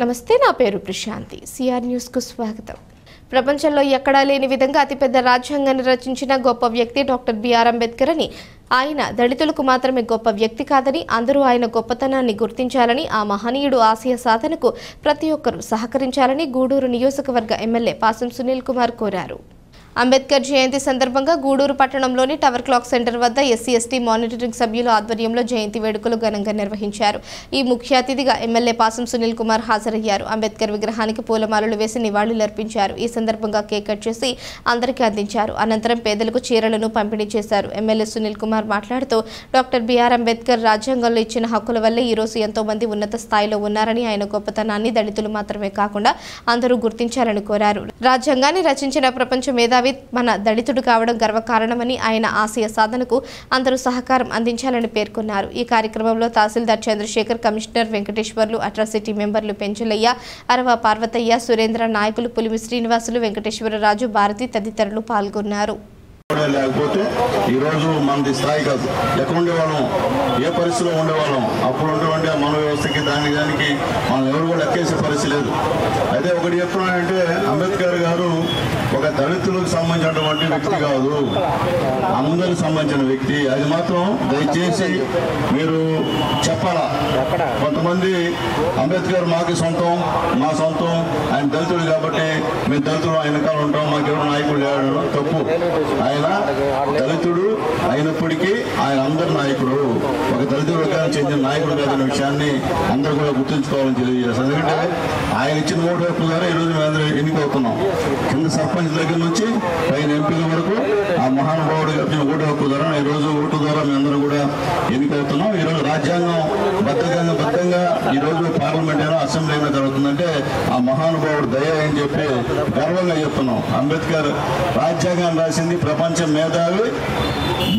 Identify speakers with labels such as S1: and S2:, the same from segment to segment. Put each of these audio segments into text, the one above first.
S1: నమస్తే, నా పేరు ప్రశాంతి. సిఆర్ న్యూస్ కు స్వాగతం. ప్రపంచంలో ఎక్కడా లేని విధంగా అతిపెద్ద రాజ్యాంగాన్ని రచించిన గొప్ప వ్యక్తి డాక్టర్ బిఆర్ అంబేద్కర్ అని, ఆయన దళితులకు మాత్రమే గొప్ప వ్యక్తి కాదని, అందరూ ఆయన గొప్పతనాన్ని గుర్తించాలని, ఆ మహనీయుడు ఆశయ సాధనకు ప్రతి ఒక్కరూ సహకరించాలని గూడూరు నియోజకవర్గ ఎమ్మెల్యే పాసం సునీల్ కుమార్ కోరారు. అంబేద్కర్ జయంతి సందర్భంగా గూడూరు పట్టణంలోని టవర్ క్లాక్ సెంటర్ వద్ద ఎస్సీ/ఎస్టీ మానిటరింగ్ సభ్యుల ఆధ్వర్యంలో జయంతి వేడుకలు ఘనంగా నిర్వహించారు. ఈ ముఖ్య అతిథిగా ఎమ్మెల్యే పాసం సునీల్ కుమార్ హాజరయ్యారు. అంబేద్కర్ విగ్రహానికి పూలమాలలు వేసి నివాళులర్పించారు. ఈ సందర్భంగా కేక్ కట్ చేసి అందరికీ అందించారు. అనంతరం పేదలకు చీరలను పంపిణీ చేశారు. ఎమ్మెల్యే సునీల్ కుమార్ మాట్లాడుతూ, డాక్టర్ బిఆర్ అంబేద్కర్ రాజ్యాంగంలో ఇచ్చిన హక్కుల వల్లే ఈ రోజు ఎంతో మంది ఉన్నత స్థాయిలో ఉన్నారని, ఆయన గొప్పతనాన్ని దళితులు మాత్రమే కాకుండా అందరూ గుర్తించాలని కోరారు. రాజ్యాంగాన్ని రచించిన ప్రపంచ మేధావి మన దళితుడు కావడం గర్వకారణమని, ఆయన ఆశయ సాధనకు అందరూ సహకారం అందించాలని పేర్కొన్నారు. ఈ కార్యక్రమంలో తహసీల్దార్ చంద్రశేఖర్, కమిషనర్ వెంకటేశ్వర్లు, అట్రాసిటీ మెంబర్లు పెంచులయ్య, అరవ పార్వతయ్య, సురేంద్ర, నాయకులు పులిమి శ్రీనివాసులు, వెంకటేశ్వరరాజు, భారతి తదితరులు పాల్గొన్నారు.
S2: లేకపోతే ఈరోజు మనది స్థాయి కాదు. ఎక్కడ ఉండేవాళ్ళం, ఏ పరిస్థితిలో ఉండేవాళ్ళం, అప్పుడు ఉండేవంటే మన వ్యవస్థకి దానికి మనం ఎవరు కూడా లెక్కేసే పరిస్థితి లేదు. అయితే ఒకటి చెప్తున్నానంటే, అంబేద్కర్ గారు ఒక దళితులకు సంబంధించినటువంటి వ్యక్తి కాదు, అందరికి సంబంధించిన వ్యక్తి. అది మాత్రం దయచేసి మీరు చెప్పాలా. కొంతమంది అంబేద్కర్ మాకు సొంతం, మా సొంతం, ఆయన దళితుడు కాబట్టి మేము దళితులు ఆయన కాలం ఉంటాం, మాకెవరు నాయకుడు లేడు. తప్పు. ఆయన దళితుడు అయినప్పటికీ ఆయన అందరి నాయకుడు, ఒక దళితుడు చెందిన నాయకుడు కాదన్న విషయాన్ని అందరూ కూడా గుర్తుంచుకోవాలని తెలియజేస్తారు. ఎందుకంటే ఆయన ఇచ్చిన ఓటు హక్కు ద్వారా ఈరోజు మేము అందరూ ఎన్నికవుతున్నాం. కింద సర్పంచ్ దగ్గర నుంచి పైన ఎంపీల వరకు ఆ మహానుభావుడు ఇచ్చిన ఓటు హక్కు ద్వారా ఈరోజు ఓటు ద్వారా మేమందరూ కూడా ఎన్నికవుతున్నాం. ఈరోజు రాజ్యాంగం బద్ధంగా ఈరోజు పార్లమెంట్ అయినా అసెంబ్లీ అయినా జరుగుతుందంటే ఆ మహానుభావుడు దయ అని చెప్పి గర్వంగా చెప్తున్నాం. అంబేద్కర్ రాజ్యాంగాన్ని రాసింది ప్రపంచ మేధావి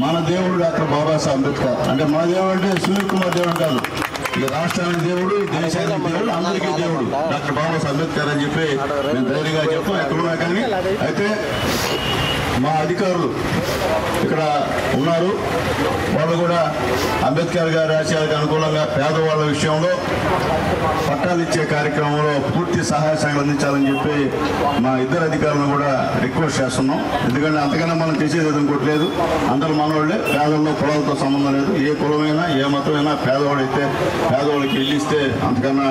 S2: మన దేవుడు డాక్టర్ బాబాసాహెబ్ అంబేద్కర్. అంటే మన దేవుడు అంటే సునీల్ కుమార్ దేవుడు కాదు, ఈ రాష్ట్రానికి దేవుడు, దేశానికి దేవుడు, అందరికీ దేవుడు డాక్టర్ బాబాసాహెబ్ అంబేద్కర్ అని చెప్పి నేను ధైర్యంగా చెప్తాం ఎక్కడున్నా కానీ. అయితే మా అధికారులు ఇక్కడ ఉన్నారు, వాళ్ళు కూడా అంబేద్కర్ గారి ఆశయాలకు అనుకూలంగా పేదవాళ్ళ విషయంలో పట్టాలు ఇచ్చే కార్యక్రమంలో పూర్తి సహాయ సహకారాలు అందించాలని చెప్పి మా ఇద్దరు అధికారులను కూడా రిక్వెస్ట్ చేస్తున్నాం. ఎందుకంటే అంతకన్నా మనం చేసేది ఇంకోట్లేదు. అందరూ మనవాళ్ళే, పేదల్లో కులాలతో సంబంధం లేదు. ఏ కులమైనా ఏ మతమైనా పేదవాడైతే పేదవాళ్ళకి ఇల్లు ఇస్తే అంతకన్నా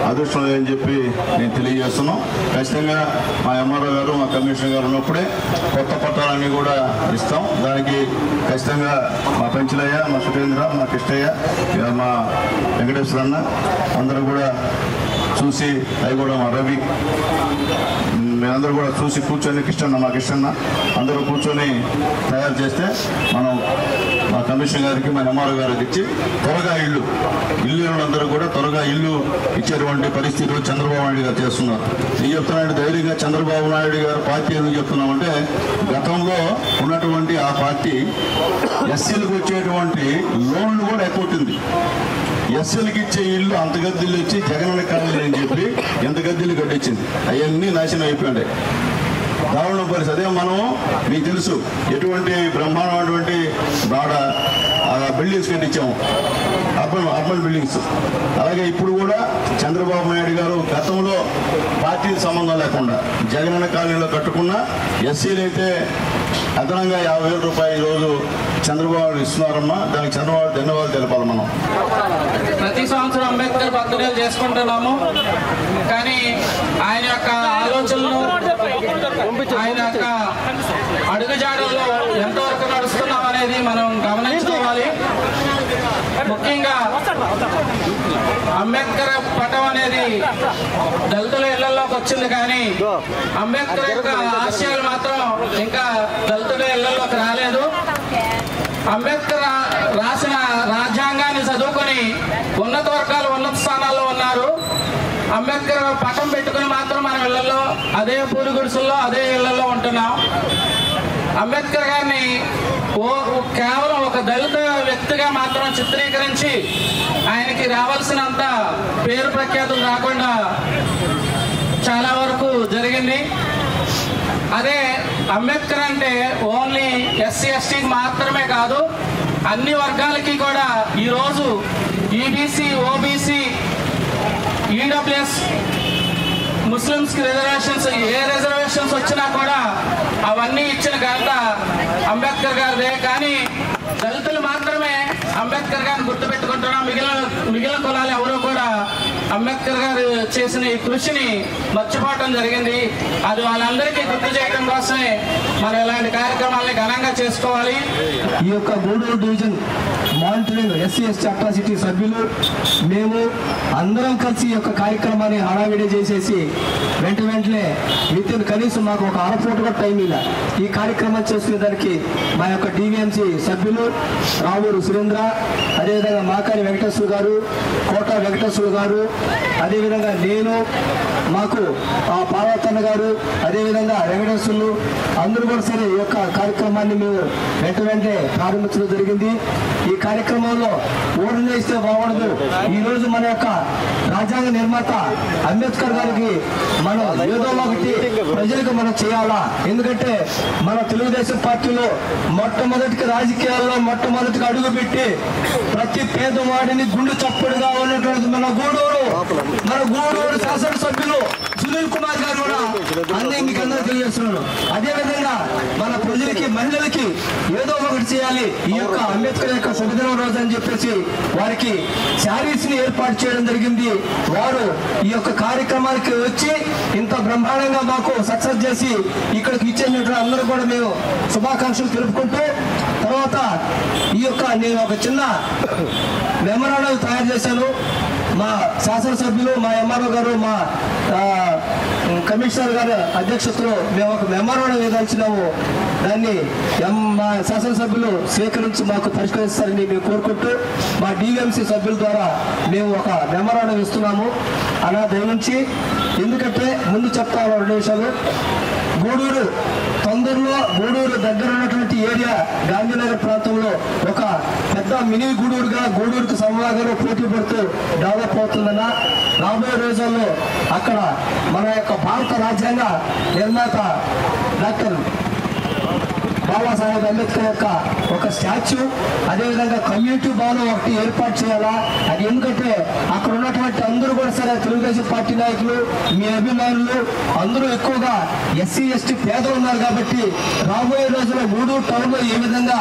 S2: అదృష్టం లేదని చెప్పి నేను తెలియజేస్తున్నాం. ఖచ్చితంగా మా ఎంఆర్ఓ గారు, మా కమిషనర్ గారు ఉన్నప్పుడే కొత్త పట్టాలన్నీ కూడా ఇస్తాం. దానికి ఖచ్చితంగా మా పెంచులయ్య, మా సురేంద్ర, మా కృష్ణయ్య, మా వెంకటేశ్వర అన్న అందరూ కూడా చూసి, అవి కూడా మా రవి, మేమందరూ కూడా చూసి కూర్చొని, మా కృష్ణన్న అందరూ కూర్చొని తయారు చేస్తే మనం మా కమిషనర్ గారికి, మా ఎంఆర్ఓ గారికి ఇచ్చి త్వరగా ఇల్లు అందరూ కూడా త్వరగా ఇల్లు ఇచ్చేటువంటి పరిస్థితులు చంద్రబాబు నాయుడు గారు చేస్తున్నారు. ఏం చెప్తున్నానంటే, ధైర్యంగా చంద్రబాబు నాయుడు గారు పార్టీ ఎందుకు చెప్తున్నామంటే, గతంలో ఉన్నటువంటి ఆ పార్టీ ఎస్సీలకు వచ్చేటువంటి లోన్లు కూడా ఎక్కువట్టింది. ఎస్సీలకి ఇచ్చే ఇల్లు అంత గద్దెలు ఇచ్చి జగన్ కావాలి అని చెప్పి ఎంత గద్దెలు కట్టించింది. అవన్నీ నాశనం అయిపోయాయి. దారుణ పరిస్థితి. అదే మనం మీకు తెలుసు ఎటువంటి బ్రహ్మాండమైనటువంటి బిల్డింగ్స్ కట్టించాము, అర్బన్ బిల్డింగ్స్. అలాగే ఇప్పుడు కూడా చంద్రబాబు నాయుడు గారు గతంలో పార్టీ సంబంధం లేకుండా జగనన్న కాలనీలో కట్టుకున్న ఎస్సీలు అయితే అదనంగా 50,000 రూపాయలు ఈరోజు చంద్రబాబు ఇస్తున్నారమ్మా. దానికి చంద్రబాబు ధన్యవాదాలు తెలపాలి. మనం
S3: ప్రతి సంవత్సరం అంబేద్కర్ బర్త్డే చేసుకుంటున్నాము, కానీ ఆయన యొక్క ఆలోచనలు, ఆయన యొక్క అడుగుజాడల్లో ఎంతవరకు నడుస్తున్నాం అనేది మనం గమనించుకోవాలి. ముఖ్యంగా అంబేద్కర్ పటం అనేది దళితుల ఇళ్లలోకి వచ్చింది, కానీ అంబేద్కర్ యొక్క ఆశయాలు మాత్రం ఇంకా దళితుల ఇళ్లలోకి రాలేదు. అంబేద్కర్ రాసిన రాజ్యాంగాన్ని చదువుకొని ఉన్నత వర్గాలు ఉన్నత స్థానాల్లో ఉన్నారు. అంబేద్కర్ పటం పెట్టుకుని మాత్రం మన ఇళ్లలో, అదే పూరి గుడిసెల్లో, అదే ఇళ్లలో ఉంటున్నాం. అంబేద్కర్ గారిని కేవలం ఒక దళిత వ్యక్తిగా మాత్రం చిత్రీకరించి ఆయనకి రావాల్సినంత పేరు ప్రఖ్యాతులు రాకుండా చాలా వరకు జరిగింది. అదే అంబేద్కర్ అంటే ఓన్లీ ఎస్సీ/ఎస్టీకి మాత్రమే కాదు, అన్ని వర్గాలకి కూడా ఈరోజు ఈబీసీ, ఓబీసీ ఈడబ్ల్యూఎస్ ముస్లిమ్స్కి రిజర్వేషన్స్ ఏ రిజర్వేషన్స్ వచ్చినా కూడా అవన్నీ ఇచ్చిన ఘనత అంబేద్కర్ గారిదే. కానీ దళితులు మాత్రమే అంబేద్కర్ గారిని గుర్తుపెట్టుకుంటున్నాం. మిగిలిన కులాలు ఎవరూ కూడా అంబేద్కర్ గారు చేసిన ఈ కృషిని మర్చిపోవటం జరిగింది. అది వాళ్ళందరికీ గుర్తు చేయడం కోసమే మనం ఇలాంటి కార్యక్రమాలని ఘనంగా చేసుకోవాలి.
S4: ఈ యొక్క Gudur division monitoring SC/ST atrocity సభ్యులు మేము అందరం కలిసి ఈ యొక్క కార్యక్రమాన్ని హడావిడి చేసేసి వెంటనే విత్ కనీసం మాకు ఒక అరఫూట కూడా టైం ఇలా ఈ కార్యక్రమం చేసుకునేదానికి మా యొక్క DVMC సభ్యులు రావూరు సురేంద్ర, అదేవిధంగా మాకాని వెంకటేశ్వర గారు, కోట వెంకటేశ్వర గారు, అదేవిధంగా నేను, మాకు పార్వతన్న గారు, అదేవిధంగా వెంకటేశ్వర్లు అందరూ కూడా సరే ఈ యొక్క కార్యక్రమాన్ని మేము వెంటనే ప్రారంభించడం జరిగింది. ఈ కార్యక్రమంలో ఓటు చేస్తే బాగుండదు. ఈరోజు మన యొక్క రాజ్యాంగ నిర్మాత అంబేద్కర్ గారికి మనం ఏదో ఒకటి ప్రజలకు మనం చేయాలా. ఎందుకంటే మన తెలుగుదేశం పార్టీలో మొట్టమొదటికి రాజకీయాల్లో మొట్టమొదటికి అడుగుపెట్టి ప్రతి పేదవాడిని గుండె చప్పుడుగా ఉన్నటువంటి మన గూడూరు శాసనసభ్యులు సునీల్ కుమార్ గారు కూడా మీకు అందరూ తెలియజేస్తున్నాను. అదేవిధంగా మన ప్రజలకి మహిళలకి ఏదో ఒకటి చేయాలి. ఈ యొక్క అంబేద్కర్ యొక్క శుభదినం రోజు అని చెప్పేసి వారికి శారీస్ ని ఏర్పాటు చేయడం జరిగింది. వారు ఈ యొక్క కార్యక్రమానికి వచ్చి ఇంత బ్రహ్మాండంగా మాకు సక్సెస్ చేసి ఇక్కడికి ఇచ్చేటువంటి అందరూ కూడా మేము శుభాకాంక్షలు తెలుపుకుంటూ, తర్వాత ఈ యొక్క నేను ఒక చిన్న మెమరాండం తయారు చేశాను. మా శాసనసభ్యులు, మా MRO గారు, మా కమిషనర్ గారి అధ్యక్షతలో మేము ఒక మెమరాండం వేదాల్సినాము. దాన్ని మా శాసనసభ్యులు స్వీకరించి మాకు పరిష్కరిస్తారని మేము కోరుకుంటూ మా DVMC సభ్యుల ద్వారా మేము ఒక మెమరాండం ఇస్తున్నాము. అలా దయవుంచి, ఎందుకంటే ముందు చెప్తాను 2 నిమిషాలు. గూడూరు తొందరలో గూడూరు దగ్గర ఉన్నటువంటి ఏరియా గాంధీనగర్ ప్రాంతంలో ఒక పెద్ద మినీ గూడూరుకి సమూహంగా పోటీ పడుతూ డెవలప్ అవుతుందన్న. రాబోయే రోజుల్లో అక్కడ మన యొక్క భారత రాజ్యాంగ నిర్మాత డాక్టర్ బాబాసాహెబ్ అంబేద్కర్ యొక్క ఒక స్టాచ్యూ, అదేవిధంగా కమ్యూనిటీ భవనం ఒకటి ఏర్పాటు చేయాలా. అది ఎందుకంటే అక్కడ ఉన్నటువంటి అందరూ కూడా సరే తెలుగుదేశం పార్టీ నాయకులు, మీ అభిమానులు అందరూ ఎక్కువగా SC/ST పేదలు ఉన్నారు. కాబట్టి రాబోయే రోజుల్లో గూడూరు టౌన్లో ఏ విధంగా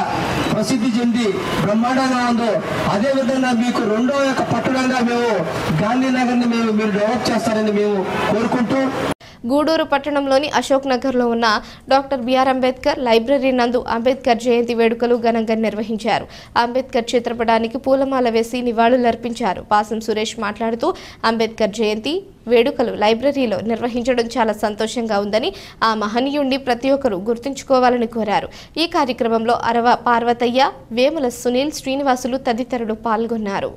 S4: ప్రసిద్ధి చెంది బ్రహ్మాండంగా ఉందో అదేవిధంగా మీకు రెండో యొక్క పట్టణంగా మేము గాంధీనగర్ని మీరు డెవలప్ చేస్తారని మేము కోరుకుంటూ,
S1: గూడూరు పట్టణంలోని అశోక్ నగర్లో ఉన్న డాక్టర్ బిఆర్ అంబేద్కర్ లైబ్రరీ నందు అంబేద్కర్ జయంతి వేడుకలు ఘనంగా నిర్వహించారు. అంబేద్కర్ చిత్రపటానికి పూలమాల వేసి నివాళులర్పించారు. పాసం సురేష్ మాట్లాడుతూ అంబేద్కర్ జయంతి వేడుకలు లైబ్రరీలో నిర్వహించడం చాలా సంతోషంగా ఉందని, ఆ మహనీయుణ్ణి ప్రతి ఒక్కరూ గుర్తుంచుకోవాలని కోరారు. ఈ కార్యక్రమంలో అరవ పార్వతయ్య, వేముల సునీల్, శ్రీనివాసులు తదితరులు పాల్గొన్నారు.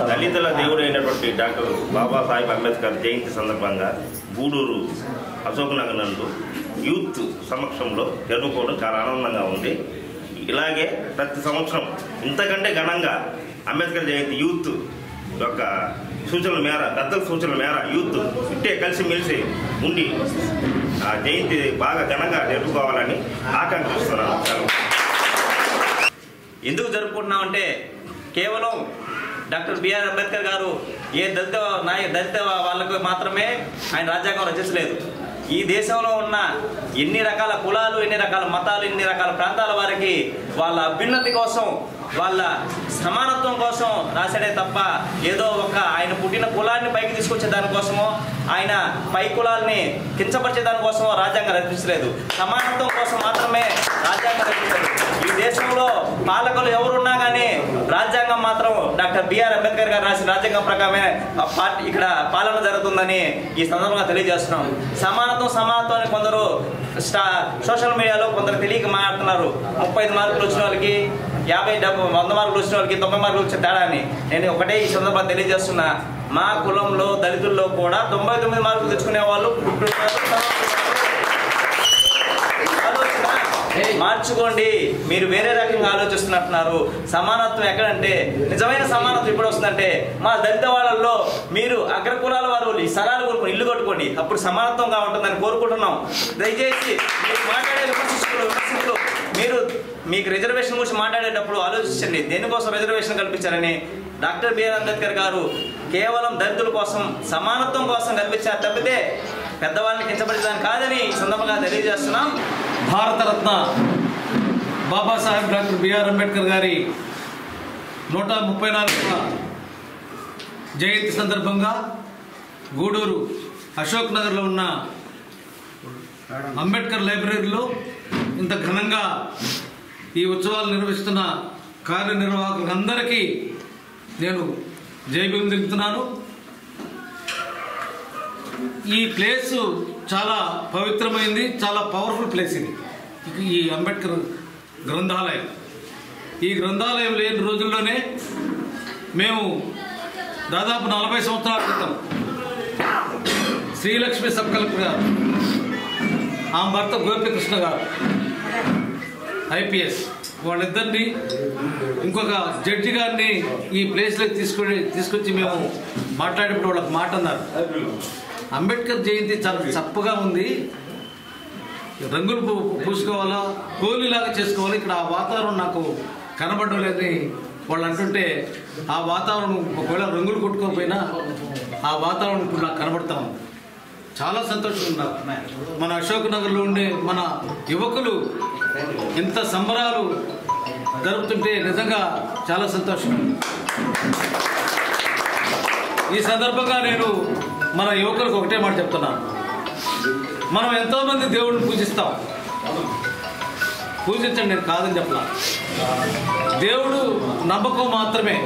S5: దళితుల దేవుడైనటువంటి డాక్టర్ బాబాసాహెబ్ అంబేద్కర్ జయంతి సందర్భంగా గూడూరు అశోక్ నగర్ నందు యూత్ సమక్షంలో జరుపుకోవడం చాలా ఆనందంగా ఉంది. ఇలాగే ప్రతి సంవత్సరం ఇంతకంటే ఘనంగా అంబేద్కర్ జయంతి యూత్ యొక్క సూచనల మేర, పెద్దల సూచనల మేర యూత్ ఇట్టే కలిసిమెలిసి ఉండి ఆ జయంతి బాగా ఘనంగా జరుపుకోవాలని ఆకాంక్షిస్తున్నాను.
S6: ఎందుకు జరుపుకుంటున్నామంటే కేవలం డాక్టర్ బిఆర్ అంబేద్కర్ గారు దళిత వాళ్ళకు మాత్రమే ఆయన రాజ్యాంగం రచించలేదు. ఈ దేశంలో ఉన్న ఎన్ని రకాల కులాలు, ఎన్ని రకాల మతాలు, ఎన్ని రకాల ప్రాంతాల వారికి వాళ్ళ అభ్యున్నతి కోసం, వాళ్ళ సమానత్వం కోసం రాశాడే తప్ప ఏదో ఒక ఆయన పుట్టిన కులాన్ని పైకి తీసుకొచ్చే దానికోసమో, ఆయన పై కులాల్ని కించపరిచే దానికోసమో రాజ్యాంగం రచించలేదు. సమానత్వం కోసం మాత్రమే రాజ్యాంగం రచించారు. ఈ దేశంలో పాలకులు ఎవరున్నా కానీ రాజ్యాంగం మాత్రం డాక్టర్ బిఆర్ అంబేద్కర్ గారు రాసిన రాజ్యాంగం ప్రకారమే ఇక్కడ పాలన జరుగుతుందని ఈ సందర్భంగా తెలియజేస్తున్నాం. సమానత్వం అని కొందరు సోషల్ మీడియాలో కొందరు తెలియక మాట్లాడుతున్నారు. 35 మార్కులు వచ్చిన వాళ్ళకి 50, 70, 100 మార్కులు వచ్చిన వాళ్ళకి 90 మార్కులు వచ్చే తేడా అని. నేను ఒకటే ఈ సందర్భంగా తెలియజేస్తున్నా, మా కులంలో దళితుల్లో కూడా 99 మార్కులు తెచ్చుకునే వాళ్ళు మార్చుకోండి. మీరు వేరే రకంగా ఆలోచిస్తున్నట్టున్నారు. సమానత్వం ఎక్కడంటే, నిజమైన సమానత్వం ఇప్పుడు వస్తుందంటే మా దళిత వాళ్ళల్లో మీరు అగ్రకులాల వారు ఈ స్థలాలు కోరుకుని ఇల్లు కట్టుకోండి, అప్పుడు సమానత్వంగా ఉంటుందని కోరుకుంటున్నాం. దయచేసి మీరు మాట్లాడే విమర్శకులు మీరు మీకు రిజర్వేషన్ గురించి మాట్లాడేటప్పుడు ఆలోచించండి, దేనికోసం రిజర్వేషన్ కల్పించారని. డాక్టర్ బిఆర్ అంబేద్కర్ గారు కేవలం దళితుల కోసం, సమానత్వం కోసం కల్పించారు తప్పితే పెద్దవాళ్ళని కించపరిచేదాన్ని కాదని ఈ సందర్భంగా తెలియజేస్తున్నాం.
S7: భారతరత్న బాబాసాహెబ్ డాక్టర్ బిఆర్ అంబేద్కర్ గారి 134వ జయంతి సందర్భంగా గూడూరు అశోక్ నగర్లో ఉన్న అంబేద్కర్ లైబ్రరీలో ఇంత ఘనంగా ఈ ఉత్సవాలు నిర్వహిస్తున్న కార్యనిర్వాహకులందరికీ నేను జైభీం తెలుపుతున్నాను. ఈ ప్లేస్ చాలా పవిత్రమైంది, చాలా పవర్ఫుల్ ప్లేస్ ఇది. ఈ అంబేద్కర్ గ్రంథాలయం, ఈ గ్రంథాలయం లేని రోజుల్లోనే మేము దాదాపు 40 సంవత్సరాల క్రితం శ్రీలక్ష్మి సబ్ కలెక్టర్ గారు, ఆమె భర్త గోపికృష్ణ గారు IPS, వాళ్ళిద్దరిని ఇంకొక జడ్జి గారిని ఈ ప్లేస్లోకి తీసుకొచ్చి మేము మాట్లాడేప్పుడు వాళ్ళకి మాట అన్నారు, అంబేద్కర్ జయంతి చాలా చప్పగా ఉంది, రంగులు పూసుకోవాలా, హోలీలాగా చేసుకోవాలి, ఇక్కడ ఆ వాతావరణం నాకు కనబడడం లేదని వాళ్ళు అంటుంటే, ఆ వాతావరణం ఒకవేళ రంగులు కొట్టుకోకపోయినా ఆ వాతావరణం ఇప్పుడు నాకు కనబడతా ఉంది. చాలా సంతోషంగా ఉన్నారు. మన అశోక్ నగర్లో ఉండే మన యువకులు ఇంత సంబరాలు జరుపుతుంటే నిజంగా చాలా సంతోషం. ఈ సందర్భంగా నేను మన యువకులకు ఒకటే మాట చెప్తున్నాను, మనం ఎంతోమంది దేవుడిని పూజిస్తాం, పూజించండి, నేను కాదని చెప్పలా, దేవుడు నమ్మకం మాత్రమే,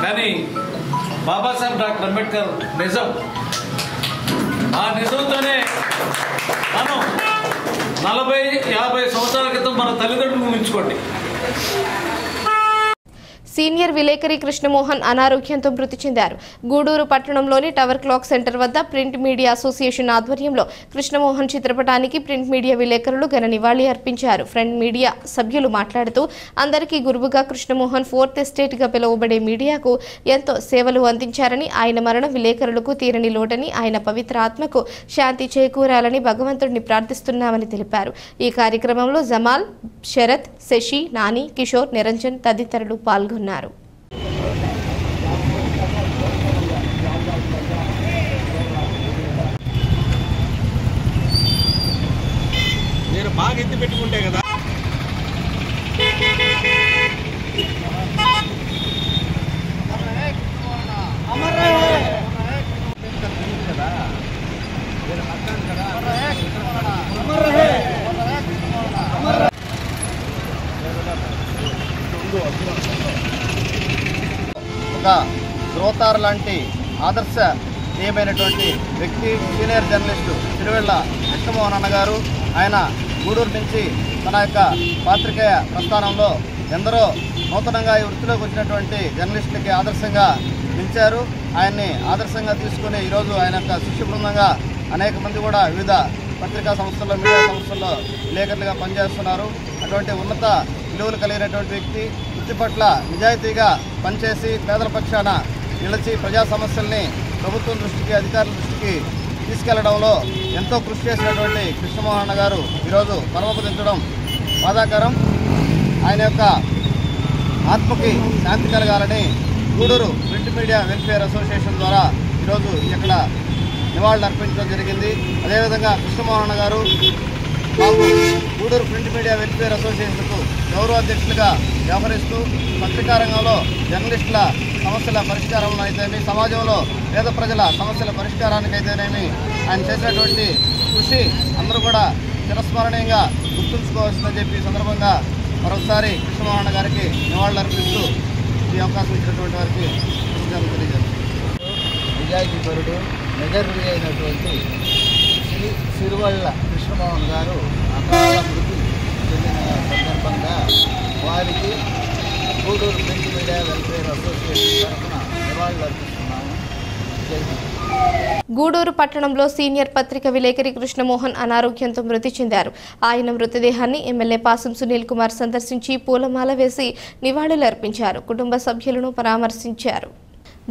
S7: కానీ బాబాసాహెబ్ డాక్టర్ అంబేద్కర్ నిజం, ఆ నిజంతోనే మనం 40-50 సంవత్సరాల క్రితం మన తల్లిదండ్రులను ఉంచుకోండి.
S1: సీనియర్ విలేకరి కృష్ణమోహన్ అనారోగ్యంతో మృతి చెందారు. గూడూరు పట్టణంలోని టవర్ క్లాక్ సెంటర్ వద్ద ప్రింట్ మీడియా అసోసియేషన్ ఆధ్వర్యంలో కృష్ణమోహన్ చిత్రపటానికి ప్రింట్ మీడియా విలేకరులు ఘన నివాళి అర్పించారు. ప్రింట్ మీడియా సభ్యులు మాట్లాడుతూ అందరికీ గురువుగా కృష్ణమోహన్ 4th ఎస్టేట్ గా పిలువబడే మీడియాకు ఎంతో సేవలు అందించారని, ఆయన మరణం విలేకరులకు తీరని లోటని, ఆయన పవిత్ర ఆత్మకు శాంతి చేకూరాలని భగవంతుడిని ప్రార్థిస్తున్నామని తెలిపారు. ఈ కార్యక్రమంలో జమాల్, శరత్, శశి, నాని, కిషోర్, నిరంజన్ తదితరులు పాల్గొన్నారు.
S8: నేను బాగా ఎత్తి పెట్టుకుంటే కదా ఒక ధ్రువతార లాంటి ఆదర్శనీయమైనటువంటి వ్యక్తి సీనియర్ జర్నలిస్టు తిరువెళ్ళ కృష్ణమోహన్ అన్న గారు. ఆయన గూడూరు నుంచి తన యొక్క పాత్రికేయ ప్రస్థానంలో ఎందరో నూతనంగా ఈ వృత్తిలోకి వచ్చినటువంటి జర్నలిస్టులకి ఆదర్శంగా నిలిచారు. ఆయన్ని ఆదర్శంగా తీసుకుని ఈరోజు ఆయన యొక్క శిష్య బృందంగా అనేక మంది కూడా వివిధ పత్రికా సంస్థల్లో, మీడియా సంస్థల్లో విలేకరులుగా పనిచేస్తున్నారు. అటువంటి ఉన్నత విలువలు కలిగినటువంటి వ్యక్తి, వృత్తి పట్ల నిజాయితీగా పనిచేసి పేదల పక్షాన నిలిచి ప్రజా సమస్యల్ని ప్రభుత్వం దృష్టికి, అధికారుల దృష్టికి తీసుకెళ్లడంలో ఎంతో కృషి చేసినటువంటి కృష్ణమోహన్ గారు ఈరోజు పరమపదించడం బాధాకరం. ఆయన యొక్క ఆత్మకి శాంతి కలగాలని Gudur print media welfare association ద్వారా ఈరోజు ఇక్కడ నివాళులు అర్పించడం జరిగింది. అదేవిధంగా కృష్ణమోహన్ గారు మాకు గూడూరు ప్రింట్ మీడియా వెల్ఫేర్ అసోసియేషన్కు గౌరవాధ్యక్షులుగా వ్యవహరిస్తూ పత్రికా రంగంలో జర్నలిస్టుల సమస్యల పరిష్కారంలో అయితేనేమి, సమాజంలో పేద ప్రజల సమస్యల పరిష్కారానికైతేనేమి ఆయన చేసినటువంటి కృషి అందరూ కూడా చిరస్మరణీయంగా గుర్తుంచుకోవాల్సిందని చెప్పి ఈ సందర్భంగా మరొకసారి కృష్ణమోహన్ గారికి నివాళులు అర్పిస్తూ ఈ అవకాశం ఇచ్చినటువంటి వారికి కృతజ్ఞతలు తెలియజేస్తాను.
S9: నిజాయితీపరుడు మెజర్వి అయినటువంటి శ్రీ సిరువళ్ళ కృష్ణమోహన్ గారు అకాల మృతి చెందిన సందర్భంగా వారికి Gudur print media welfare association తరఫున నివాళులు అర్పిస్తున్నాము.
S1: గూడూరు పట్టణంలో సీనియర్ పత్రిక విలేకరి కృష్ణమోహన్ అనారోగ్యంతో మృతి చెందారు. ఆయన మృతదేహాన్ని ఎమ్మెల్యే పాసం సునీల్ కుమార్ సందర్శించి పూలమాల వేసి నివాళులర్పించారు. కుటుంబ సభ్యులను పరామర్శించారు.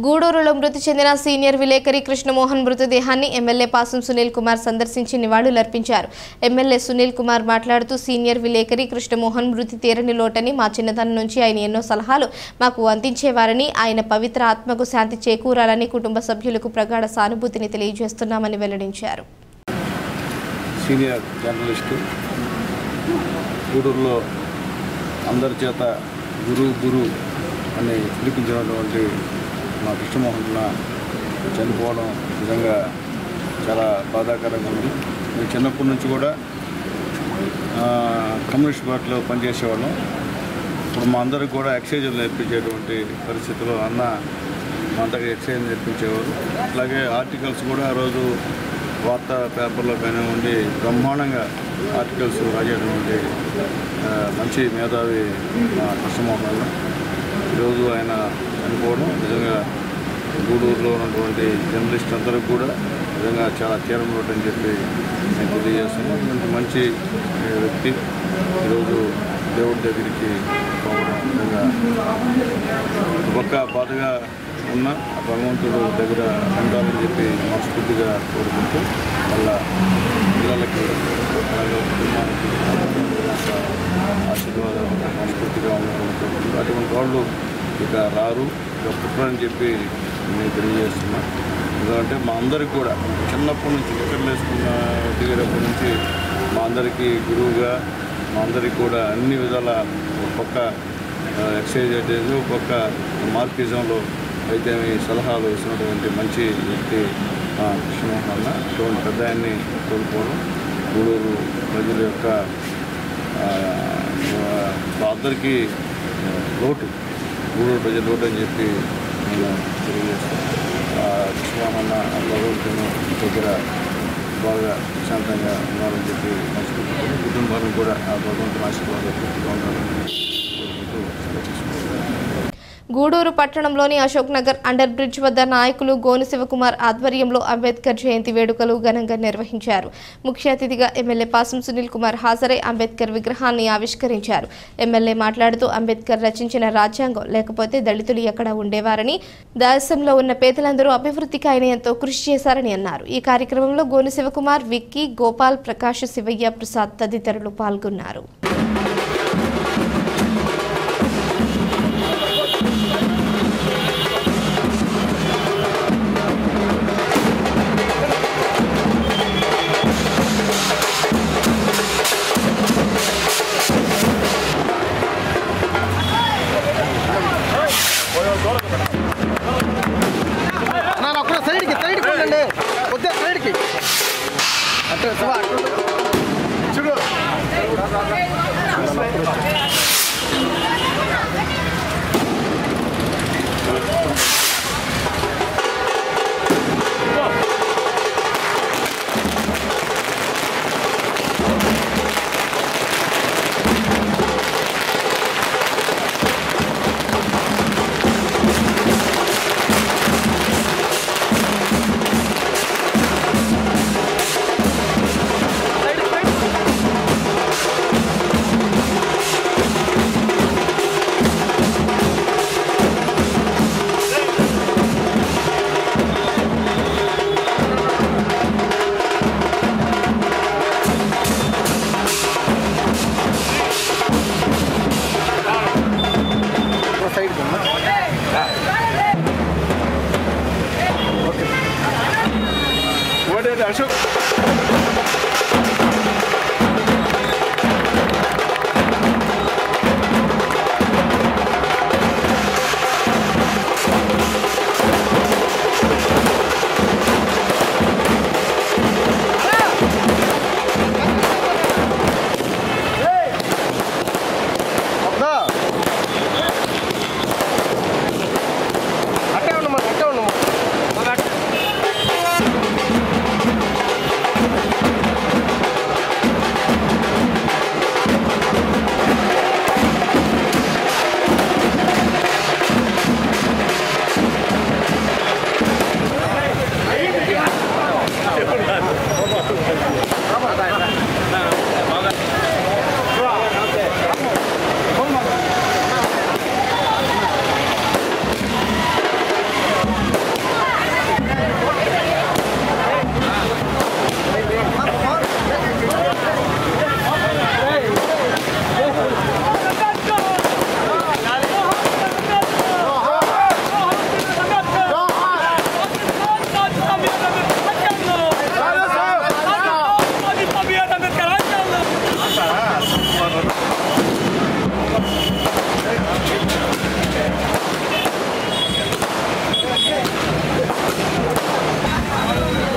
S1: గూడూరులో మృతి చెందిన సీనియర్ విలేకరి కృష్ణమోహన్ మృతదేహాన్ని ఎమ్మెల్యే పాసం సునీల్ కుమార్ సందర్శించి నివాళులర్పించారు. ఎమ్మెల్యే సునీల్ కుమార్ మాట్లాడుతూ సీనియర్ విలేకరి కృష్ణమోహన్ మృతి తీరని లోటని, మా చిన్నతనం నుంచి ఆయన ఎన్నో సలహాలు మాకు అందించేవారని, ఆయన పవిత్ర ఆత్మకు శాంతి చేకూరాలని కుటుంబ సభ్యులకు ప్రగాఢ సానుభూతిని తెలియజేస్తున్నామని వెల్లడించారు.
S10: సీనియర్ జర్నలిస్టు గూడూరులో అందరి చేత గురు అని పిలిపించినటువంటి మా కృష్ణమోహన్ చనిపోవడం నిజంగా చాలా బాధాకరంగా ఉంది. మేము చిన్నప్పటి నుంచి కూడా కమ్యూనిస్ట్ పార్టీలో పనిచేసేవాళ్ళం. ఇప్పుడు మా అందరికి కూడా ఎక్సైజ్లు నేర్పించేటువంటి పరిస్థితిలో అన్న మా అందరికి ఎక్సైజ్ నేర్పించేవారు. అట్లాగే ఆర్టికల్స్ కూడా ఆ రోజు వార్తా పేపర్లో కానివ్వండి బ్రహ్మాండంగా ఆర్టికల్స్ రాసేటువంటి మంచి మేధావి మా కృష్ణమోహన్. ఈరోజు ఆయన చనిపోవడం నిజంగా గూడూరులో ఉన్నటువంటి జర్నలిస్ట్ అందరికి కూడా నిజంగా చాలా తీరం అని చెప్పి నేను తెలియజేస్తున్నాను. మంచి వ్యక్తి ఈరోజు దేవుడి దగ్గరికి పోవడం నిజంగా ఒక్క బాధగా ఉన్న భగవంతుడు దగ్గర ఉండాలని చెప్పి మనస్ఫూర్తిగా కోరుకుంటూ వాళ్ళ పిల్లలకి అలాగే కుటుంబానికి ఆశీర్వాదాలు మనస్ఫూర్తిగా ఉండాలని అటువంటి వాళ్ళు ఇక రారు, ఇక పుట్టరని చెప్పి నేను తెలియజేస్తున్నా. ఎందుకంటే మా అందరికి కూడా చిన్నప్పటి నుంచి వికెట్లు వేసుకున్న దిగేటప్పటి నుంచి మా అందరికీ గురువుగా, మా అందరికి కూడా అన్ని విధాల ఒక పక్క ఎక్సైజ్ అయితే ఒక పక్క మార్కిజంలో అయితే సలహాలు ఇస్తున్నటువంటి మంచి వ్యక్తి కృష్ణమోహన్. అటువంటి పెద్ద ఆయన్ని కోల్పోవడం గూడూరు ప్రజల యొక్క అందరికీ లోటు, గూడూరు ప్రజల లోటు అని చెప్పి నేను తెలియజేస్తాను. కృష్ణమోహన్ భగవంతుని దగ్గర బాగా ప్రశాంతంగా ఉండాలని చెప్పి మనసుకుంటున్నాను. కుటుంబాలను కూడా ఆ భగవంతుని ఆశీర్వాదాలు పూర్తిగా ఉండాలని కోరుకుంటూ
S1: గూడూరు పట్టణంలోని అశోక్ నగర్ అండర్ బ్రిడ్జ్ వద్ద నాయకులు గోను శివకుమార్ ఆధ్వర్యంలో అంబేద్కర్ జయంతి వేడుకలు ఘనంగా నిర్వహించారు. ముఖ్య అతిథిగా ఎమ్మెల్యే పాసం సునీల్ కుమార్ హాజరై అంబేద్కర్ విగ్రహాన్ని ఆవిష్కరించారు. ఎమ్మెల్యే మాట్లాడుతూ అంబేద్కర్ రచించిన రాజ్యాంగం లేకపోతే దళితులు ఎక్కడ ఉండేవారని, దేశంలో ఉన్న పేదలందరూ అభివృద్ధికి ఆయన ఎంతో కృషి చేశారని అన్నారు. ఈ కార్యక్రమంలో గోను శివకుమార్, విక్కీ, గోపాల్, ప్రకాష్, శివయ్య, ప్రసాద్ తదితరులు పాల్గొన్నారు.
S11: అశోక్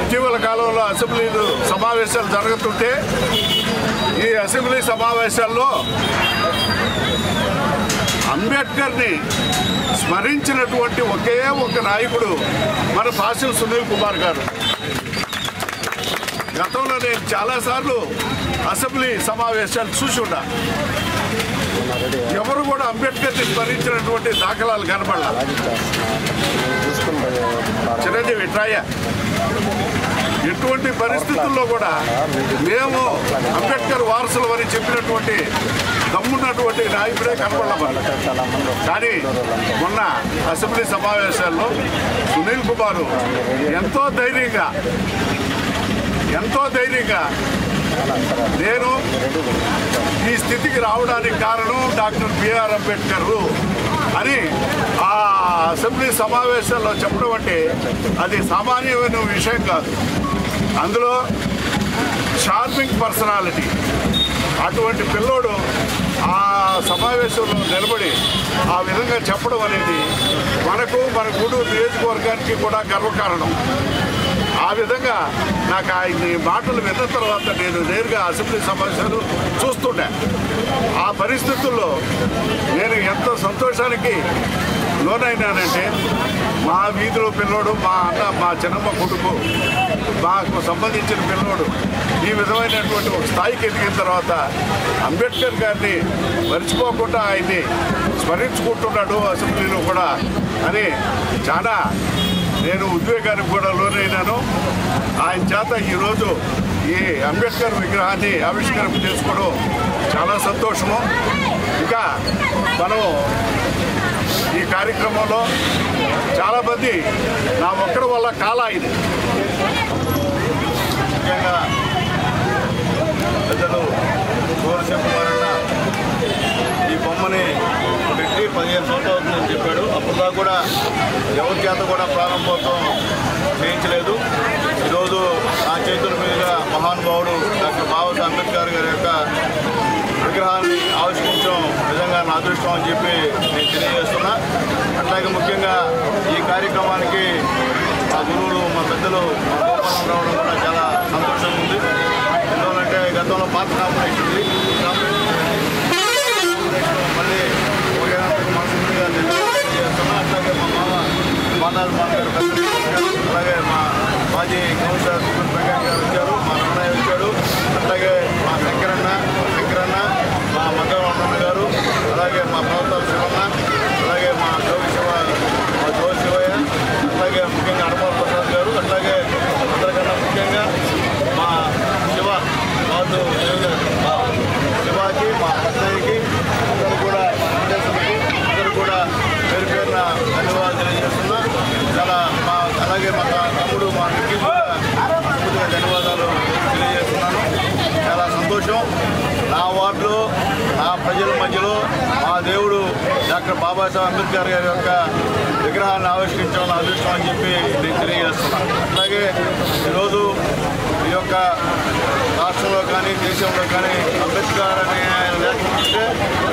S11: ఇటీవల కాలంలో అసెంబ్లీలు సమావేశాలు జరుగుతుంటే ఈ అసెంబ్లీ సమావేశాల్లో అంబేద్కర్ని స్మరించినటువంటి ఒకే ఒక నాయకుడు మన పాసిల్ సునీల్ కుమార్ గారు. గతంలో నేను చాలాసార్లు అసెంబ్లీ సమావేశాలు చూసి ఉన్నా. ఎవరు కూడా అంబేద్కర్ని స్మరించినటువంటి దాఖలాలు కనపడాల. చిరంజీవి ట్రాయ ఎటువంటి పరిస్థితుల్లో కూడా మేము అంబేద్కర్ వారసులు అని చెప్పినటువంటి దమ్మున్నటువంటి నాయకుడే కనపడలేదు. కానీ మొన్న అసెంబ్లీ సమావేశాల్లో సునీల్ కుమార్ ఎంతో ధైర్యంగా నేను ఈ స్థితికి రావడానికి కారణం డాక్టర్ బిఆర్ అంబేద్కర్ అని ఆ అసెంబ్లీ సమావేశాల్లో చెప్పడం అంటే అది సామాన్యమైన విషయం కాదు. అందులో షార్మింగ్ పర్సనాలిటీ అటువంటి పిల్లోడు ఆ సమావేశంలో నిలబడి ఆ విధంగా చెప్పడం అనేది మన గూడూరు నియోజకవర్గానికి కూడా గర్వకారణం. ఆ విధంగా నాకు ఆయన మాటలు విన్న తర్వాత నేను నేరుగా అసెంబ్లీ సమావేశాలు చూస్తుండే. ఆ పరిస్థితుల్లో నేను ఎంత సంతోషానికి లోనైనానంటే మా వీధిలో పిల్లోడు, మా అన్న, మా చిన్నమ్మ కొడుకు, మాకు సంబంధించిన పిల్లోడు ఈ విధమైనటువంటి ఒక స్థాయికి ఎదిగిన తర్వాత అంబేద్కర్ గారిని మర్చిపోకుండా ఆయన్ని స్మరించుకుంటున్నాడు అసెంబ్లీలో కూడా అని చాలా నేను ఉద్వేగానికి కూడా లోనైనాను. ఆయన చేత ఈరోజు ఈ అంబేద్కర్ విగ్రహాన్ని ఆవిష్కరణ చేసుకోవడం చాలా సంతోషము. ఇంకా మనం ఈ కార్యక్రమంలో చాలామంది నా ఒక్కడి వల్ల కాలాయింది. ముఖ్యంగా పెద్దలు గోరశంకుమారన్న ఈ బొమ్మని పెట్టి 15 సంవత్సరాలు అవుతుందని చెప్పాడు. అప్పుడుదా కూడా ఎవరి చేత కూడా ప్రారంభోత్సవం చేయించలేదు. ఈరోజు నా చేతుల మీదుగా మహానుభావుడు డాక్టర్ బాబాసాహెబ్ అంబేద్కర్ గారి యొక్క విగ్రహాన్ని ఆవిష్కరించడం నిజంగా నా అదృష్టం అని చెప్పి నేను తెలియజేస్తున్నా. అట్లాగే ముఖ్యంగా ఈ కార్యక్రమానికి మా గురువులు, మా పెద్దలు, మా గోపాలం రావడం కూడా చాలా సంతోషంగా ఉంది. ఎందుకంటే గతంలో పాత కాంపిటీషన్ ఉంది, మళ్ళీ మనస్ఫూర్తిగా తెలియజేస్తున్నా. అట్లాగే మా మామ బాదాలు మాట్లాడు పెద్దలు, అలాగే మా మాజీ కౌన్సిలర్ ప్రకాష్ గారు వచ్చారు, మా అన్నయ్య వచ్చాడు, అట్లాగే మా శంకరన్న, మా మగ్గవన్న గారు, అలాగే మా ప్రభుత్వాల శివన్న, అలాగే మా జోగి శివయ్య, అట్లాగే ముఖ్యంగా అడపాల ప్రసాద్ గారు, అట్లాగే అందరికన్నా ముఖ్యంగా మా శివాజీ, మా అన్నయ్యకి అందరూ కూడా అందరూ కూడా పేరు పేరున ధన్యవాదాలు తెలియజేస్తున్నా. చాలా అలాగే మా తమ్ముడు, మా ఇంటికి కూడా ధన్యవాదాలు తెలియజేస్తున్నాను. చాలా సంతోషం. నా వార్డులో, నా ప్రజల మధ్యలో మా దేవుడు డాక్టర్ బాబాసాహెబ్ అంబేద్కర్ గారి యొక్క విగ్రహాన్ని ఆవిష్కరించడం అదృష్టం అని చెప్పి నేను తెలియజేస్తున్నాను. అలాగే ఈరోజు యొక్క రాష్ట్రంలో కానీ దేశంలో కానీ అంబేద్కర్ అనే ఆయన లేకపోతే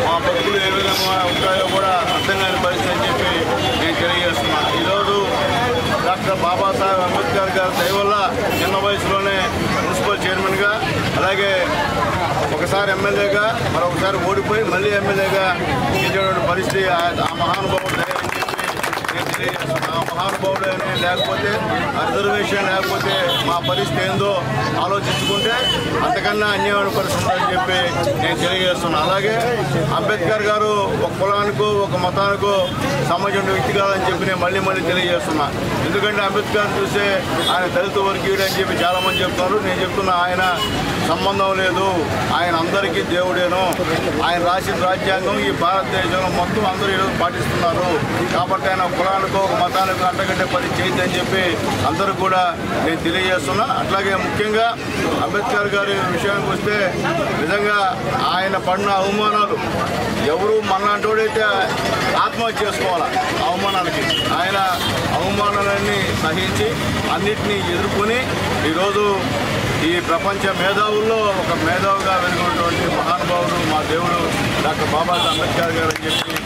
S11: మా భక్తులు ఏ విధంగా ఉంటాయో కూడా అర్థం కాని పరిస్థితి అని చెప్పి నేను తెలియజేస్తున్నాను. ఈరోజు డాక్టర్ బాబాసాహెబ్ అంబేద్కర్ గారి దయ వల్ల చిన్న వయసులోనే మున్సిపల్ చైర్మన్గా, అలాగే ఒకసారి ఎమ్మెల్యేగా, మరొకసారి ఓడిపోయి మళ్ళీ ఎమ్మెల్యేగా గెలిచేటువంటి పరిస్థితి ఆ మహానుభావుడు దయ అని చెప్పి నేను తెలియజేస్తున్నాను. ఆ మహానుభావుడు లేకపోతే రిజర్వేషన్ లేకపోతే మా పరిస్థితి ఏందో ఆలోచించుకుంటే అంతకన్నా అన్యాయమైన పరిస్థితి అని చెప్పి నేను తెలియజేస్తున్నాను. అలాగే అంబేద్కర్ గారు ఒక కులానికో ఒక మతానికో సంబంధించిన వ్యక్తి కాదని చెప్పి నేను మళ్ళీ తెలియజేస్తున్నా. ఎందుకంటే అంబేద్కర్ చూస్తే ఆయన దళిత వర్గీయుడు అని చెప్పి చాలామంది చెప్తారు. నేను చెప్తున్నా ఆయన సంబంధం లేదు, ఆయన అందరికీ దేవుడేను. ఆయన రాసిన రాజ్యాంగం ఈ భారతదేశంలో మొత్తం అందరూ ఈరోజు పాటిస్తున్నారు. కాబట్టి ఆయన కులానికో ఒక మతానికో అంతకంటే పని చేయొద్దని చెప్పి అందరూ కూడా నేను తెలియజేస్తున్నా. అట్లాగే ముఖ్యంగా అంబేద్కర్ గారి విషయానికి వస్తే నిజంగా ఆయన పడిన అవమానాలు ఎవరు మనలాంటోడైతే ఆత్మహత్య చేసుకోవాలి. అవమానాలకి ఆయన అవమానాలన్నీ సహించి అన్నిటినీ ఎదుర్కొని ఈరోజు ఈ ప్రపంచ మేధావుల్లో ఒక మేధావుగా వెలుగున్నటువంటి మహానుభావుడు మా దేవుడు డాక్టర్ బాబాసాహెబ్ అంబేద్కర్ గారు అని చెప్పి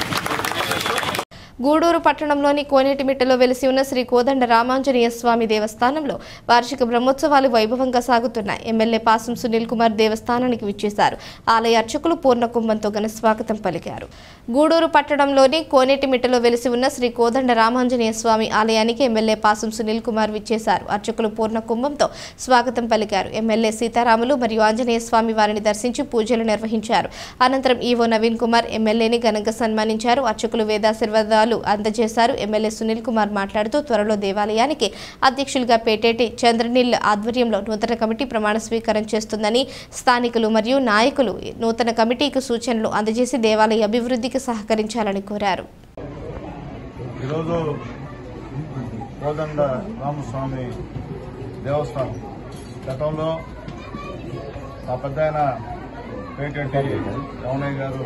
S1: గూడూరు పట్టణంలోని కోనేటిమిట్టలో వెలిసి ఉన్న శ్రీ కోదండ రామాంజనేయ స్వామి దేవస్థానంలో వార్షిక బ్రహ్మోత్సవాలు వైభవంగా సాగుతున్నాయి. ఎమ్మెల్యే పాసం సునీల్ కుమార్ దేవస్థానానికి విచ్చేశారు. ఆలయ అర్చకులు పూర్ణ కుంభంతో ఘన స్వాగతం పలికారు. గూడూరు పట్టణంలోని కోనేటిమిట్టలో వెలిసి ఉన్న శ్రీ కోదండ రామాంజనేయ స్వామి ఆలయానికి ఎమ్మెల్యే పాసం సునీల్ కుమార్ విచ్చేశారు. అర్చకులు పూర్ణ కుంభంతో స్వాగతం పలికారు. ఎమ్మెల్యే సీతారాములు మరియు ఆంజనేయ స్వామి వారిని దర్శించి పూజలు నిర్వహించారు. అనంతరం ఈవో నవీన్ కుమార్ ఎమ్మెల్యేని ఘనంగా సన్మానించారు. అర్చకులు వేదాశీర్వాదాలు అందజేశారు. ఎమ్మెల్యే సునీల్ కుమార్ మాట్లాడుతూ త్వరలో దేవాలయానికి అధ్యక్షులుగా పేటేటి చంద్రనీల్ ఆధ్వర్యంలో నూతన కమిటీ ప్రమాణ స్వీకారం చేస్తుందని, స్థానికులు మరియు నాయకులు నూతన కమిటీకి సూచనలు అందజేసి దేవాలయ అభివృద్ధికి సహకరించాలని కోరారు.
S11: ఈరోజు కోదండ రామస్వామి దేవస్థానం గతంలో మా పెద్ద ఆయన పేటెట్టి రమణయ్య గారు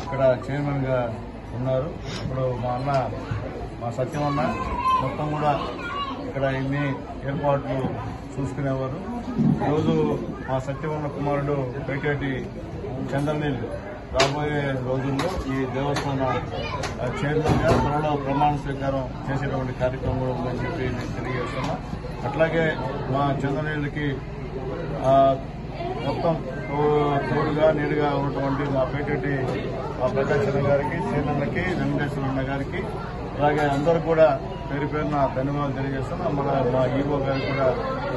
S11: ఇక్కడ చైర్మన్గా ఉన్నారు. ఇప్పుడు మా అన్న మా సత్యమన్న మొత్తం కూడా ఇక్కడ ఇన్ని ఏర్పాట్లు చూసుకునేవారు. ఈరోజు మా సత్యమన్న కుమారుడు పేటేటి చంద్రనీల్ రాబోయే రోజుల్లో ఈ దేవస్థాన చైర్మన్గా త్వరలో ప్రమాణ స్వీకారం చేసేటువంటి కార్యక్రమం కూడా ఉందని చెప్పి నేను తెలియజేస్తున్నా. అట్లాగే మా చంద్రనీళ్ళకి మొత్తం తోడుగా నీడుగా ఉన్నటువంటి మా పేటెట్టి మా ప్రకాశన్న గారికి, సీనన్నకి, వెంకటేశ్వరన్న గారికి, అలాగే అందరూ కూడా పేరు పేరున ధన్యవాదాలు తెలియజేస్తున్నాం. మా ఈవో గారికి కూడా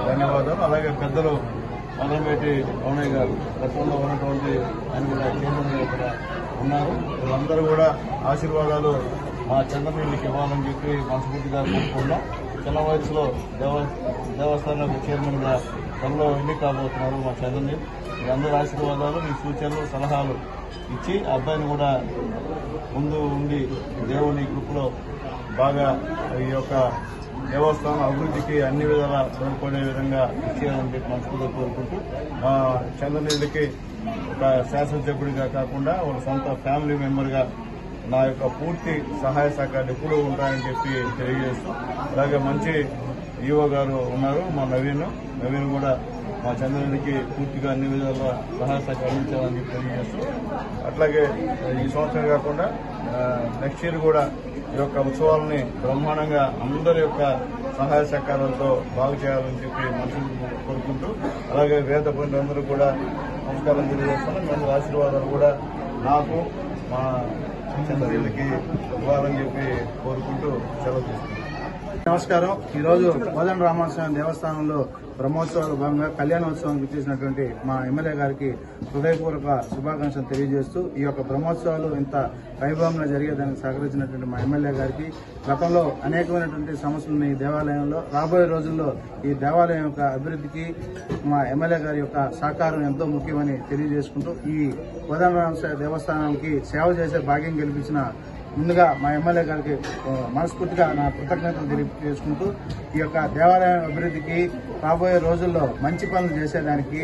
S11: ధన్యవాదాలు. అలాగే పెద్దలు మదనపేటి రమణయ్య గారు గతంలో ఉన్నటువంటి ఆయన కూడా చైర్మన్గా కూడా ఉన్నారు. వీళ్ళందరూ కూడా ఆశీర్వాదాలు మా చంద్రనీళ్ళకి ఇవ్వాలని చెప్పి మనస్ఫూర్తిగా కోరుకుంటున్నాం. చిన్న వయసులో దేవస్థానం చైర్మన్గా త్వరలో ఎన్ని కాబోతున్నారు మా చంద్రనీల్. మీ అందరూ ఆశీర్వాదాలు, మీ సూచనలు, సలహాలు ఇచ్చి అబ్బాయిని కూడా ముందు ఉండి దేవుని కృపలో బాగా ఈ యొక్క దేవస్థానం అభివృద్ధికి అన్ని విధాలా తోడ్పడే విధంగా ఇచ్చేయాలని చెప్పి మనస్ఫూర్తిగా కోరుకుంటూ మా చంద్రనీళ్ళకి ఒక శాసనసభ్యుడిగా కాకుండా ఒక సొంత ఫ్యామిలీ మెంబర్గా నా యొక్క పూర్తి సహాయ సహకారాలు ఎప్పుడూ ఉంటాయని చెప్పి తెలియజేస్తూ, అలాగే మంచి ఈవో గారు ఉన్నారు మా నవీన్ కూడా మా చంద్రనీళ్ళకి పూర్తిగా అన్ని విధాలుగా సహాయ సహకారం అందించాలని చెప్పి తెలియజేస్తూ, అట్లాగే ఈ సంవత్సరం కాకుండా నెక్స్ట్ ఇయర్ కూడా ఈ యొక్క ఉత్సవాలని బ్రహ్మాండంగా అందరి యొక్క సహాయ సహకారాలతో బాగు చేయాలని చెప్పి మనసుకు కోరుకుంటూ, అలాగే వేద పండితులందరూ కూడా నమస్కారం తెలియజేస్తున్నాం. మేము ఆశీర్వాదాలు కూడా నాకు మా చంద్రనీళ్ళకి ఇవ్వాలని చెప్పి కోరుకుంటూ సెలవు తీసుకుంటాం.
S12: నమస్కారం. ఈరోజు కోదండ రామస్వామి దేవస్థానంలో బ్రహ్మోత్సవాల భాగంగా కళ్యాణోత్సవానికి ఇచ్చేసినటువంటి మా ఎమ్మెల్యే గారికి హృదయపూర్వక శుభాకాంక్షలు తెలియజేస్తూ, ఈ యొక్క బ్రహ్మోత్సవాలు ఇంత వైభవంగా జరిగేదానికి సహకరించినటువంటి మా ఎమ్మెల్యే గారికి, గతంలో అనేకమైనటువంటి సమస్యలు ఈ దేవాలయంలో, రాబోయే రోజుల్లో ఈ దేవాలయం యొక్క అభివృద్ధికి మా ఎమ్మెల్యే గారి యొక్క సహకారం ఎంతో ముఖ్యమని తెలియజేసుకుంటూ, ఈ కోదండ రామస్వామి దేవస్థానానికి సేవ చేసే భాగ్యం కల్పించిన ముందుగా మా ఎమ్మెల్యే గారికి మనస్ఫూర్తిగా నా కృతజ్ఞతలు తెలియజేసుకుంటూ, ఈ యొక్క దేవాలయం అభివృద్ధికి రాబోయే రోజుల్లో మంచి పనులు చేసేదానికి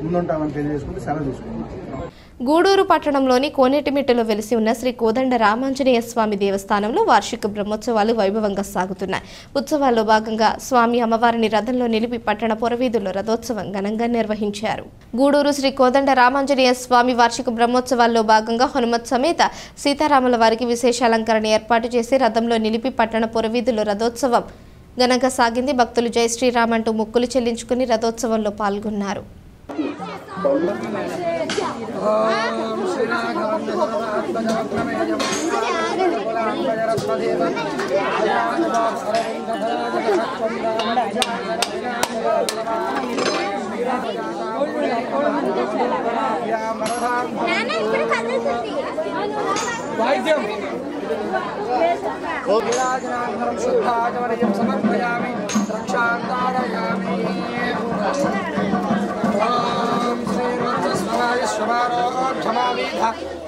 S12: ముందుంటామని తెలియజేసుకుంటూ సెలవు తీసుకుంటున్నాం.
S1: గూడూరు పట్టణంలోని కోనేటిమిట్టలో వెలిసి ఉన్న శ్రీ కోదండ రామాంజనేయ స్వామి దేవస్థానంలో వార్షిక బ్రహ్మోత్సవాలు వైభవంగా సాగుతున్నాయి. ఉత్సవాల్లో భాగంగా స్వామి అమ్మవారిని రథంలో నిలిపి పట్టణ పొరవీధుల్లో రథోత్సవం ఘనంగా నిర్వహించారు. గూడూరు శ్రీ కోదండ రామాంజనేయ స్వామి వార్షిక బ్రహ్మోత్సవాల్లో భాగంగా హనుమత్ సమేత సీతారాముల వారికి విశేష అలంకరణ ఏర్పాటు చేసి రథంలో నిలిపి పట్టణ పొరవీధుల్లో రథోత్సవం ఘనంగా సాగింది. భక్తులు జై శ్రీరామ్ అంటూ మొక్కులు చెల్లించుకుని రథోత్సవంలో పాల్గొన్నారు.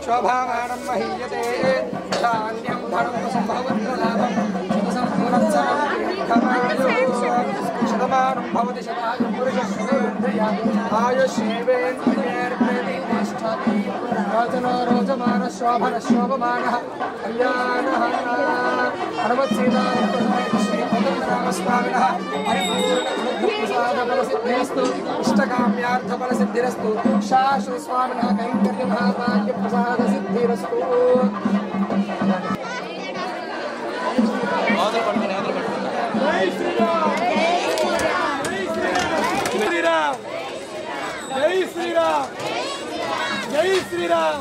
S13: शोभामानं महीयते धान्यं धनं संभवत्रलाभं शतमानं भवति शतायु पुरुषस्वेन्द्रिया आयुष्येवेन्द्रियेर्प्रतिष्ठति रोचनो रोचमानः शोभनः शोभमानः कल्याणः हनुमत्सीतारामस्वामिनः परिपूर्णप्रसादफलसिद्धिरस्तु इष्टकाम्यार्थफलसिद्धिरस्तु शाश्वतस्वामिनः कैङ्कर्यमहाभाग्यप्रसादसिद्धिरस्तु. जय श्रीराम जय श्रीराम जय श्रीराम.